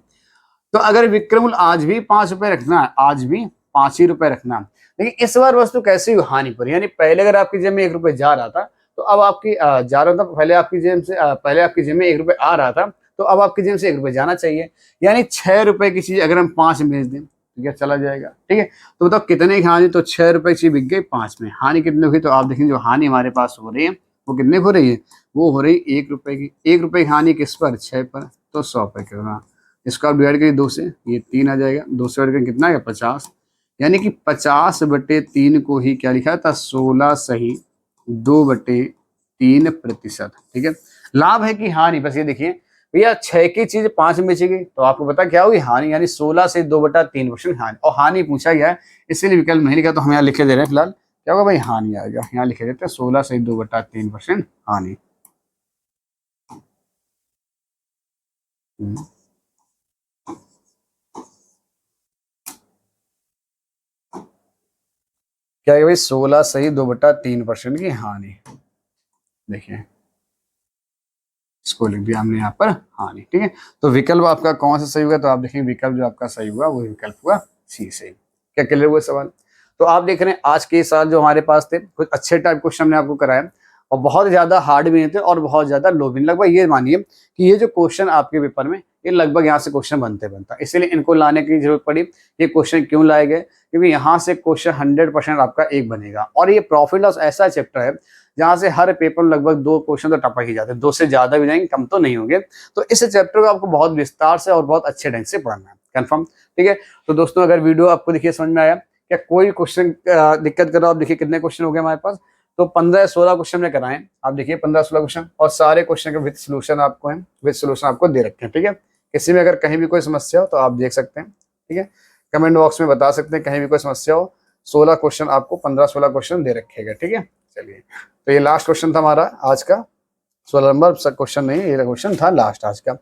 तो अगर विक्रय मूल्य आज भी 5 रुपए रखना है, आज भी 5 ही रुपए रखना है, लेकिन इस बार वस्तु कैसी हुई हानि पर, यानी पहले अगर आपकी जेब में 1 रुपए जा रहा था तो अब आपकी जा रहा था, पहले आपकी जेब से पहले आपकी जेब में 1 रुपए आ रहा था तो अब आपकी जेब से 1 रुपए जाना चाहिए, यानी 6 रुपए की चीज अगर हम 5 में बेच दें तो क्या चला जाएगा। ठीक है, तो बताओ कितने की हानि, तो 6 रुपए की चीज बिक गई 5 में, हानि कितनी होगी, तो आप देखेंगे जो हानि हमारे पास हो रही है वो कितने हो रही है, वो हो रही 1 रुपए की। 1 रुपए की हानि किस पर, 6 पर, तो 100 पे करना। इसको आप डिवाइड करिए 2 से, ये 3 आ जाएगा, 2 से डिवाइड करके कितना आएगा 50, यानी कि 50/3 को ही क्या लिखा था, 16 सही 2/3%। ठीक है, लाभ है कि हानि, बस ये देखिए भैया 6 की चीज 5 में बेचेगी तो आपको पता क्या होगी, हानि, यानी 16 से 2/3% हानि, और हानि पूछा गया है इसीलिए विकल्प नहीं लिखा, तो हम यहाँ लिखे दे रहे हैं फिलहाल क्या होगा भाई, हानि आएगा। यहाँ लिखे देते हैं 16 से 2/3% हानि। क्या है भाई, 16 सही 2/3% की हानि। देखिए इसको लिख दिया हमने यहाँ पर हानि। ठीक है, तो विकल्प आपका कौन सा सही होगा, तो आप देखेंगे विकल्प जो आपका सही हुआ वो विकल्प हुआ सी सही। क्या क्लियर हुआ सवाल। तो आप देख रहे हैं आज के साल जो हमारे पास थे कुछ अच्छे टाइप क्वेश्चन हमने आपको कराया, और बहुत ज्यादा हार्ड भी नहीं थे और बहुत ज्यादा लो भी नहीं। लगभग ये मानिए कि ये जो क्वेश्चन आपके पेपर में ये लगभग यहाँ से क्वेश्चन बनता, इसीलिए इनको लाने की जरूरत पड़ी। ये क्वेश्चन क्यों लाए गए, क्योंकि यहाँ से क्वेश्चन 100% आपका एक बनेगा, और ये प्रॉफिट लॉस ऐसा चैप्टर है जहां से हर पेपर में लगभग 2 क्वेश्चन तो टपक ही जाते हैं, 2 से ज्यादा भी जाएंगे, कम तो नहीं होंगे। तो इस चैप्टर को आपको बहुत विस्तार से और बहुत अच्छे ढंग से पढ़ना है, कंफर्म। ठीक है, तो दोस्तों अगर वीडियो आपको देखिए समझ में आया, क्या कोई क्वेश्चन दिक्कत कर रहा हो, आप देखिए कितने क्वेश्चन हो गए हमारे पास, तो 15-16 क्वेश्चन में कराएं। आप देखिए 15-16 क्वेश्चन, और सारे क्वेश्चन के विद सोल्यूशन आपको है, विद सोल्यूशन आपको दे रखे हैं। ठीक है, किसी में अगर कहीं भी कोई समस्या हो तो आप देख सकते हैं। ठीक है, कमेंट बॉक्स में बता सकते हैं कहीं भी कोई समस्या हो। 16 क्वेश्चन आपको 15-16 क्वेश्चन दे रखेगा। ठीक है, चलिए, तो ये लास्ट क्वेश्चन था हमारा आज का, 16 नंबर क्वेश्चन नहीं, ये क्वेश्चन था लास्ट आज का।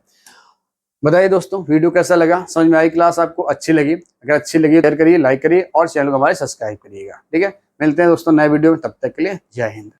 बताइए दोस्तों वीडियो कैसा लगा, समझ में आई क्लास आपको, अच्छी लगी? अगर अच्छी लगी शेयर करिए, लाइक करिए और चैनल को हमारे सब्सक्राइब करिएगा। ठीक है, मिलते हैं दोस्तों नए वीडियो में, तब तक के लिए जय हिंद।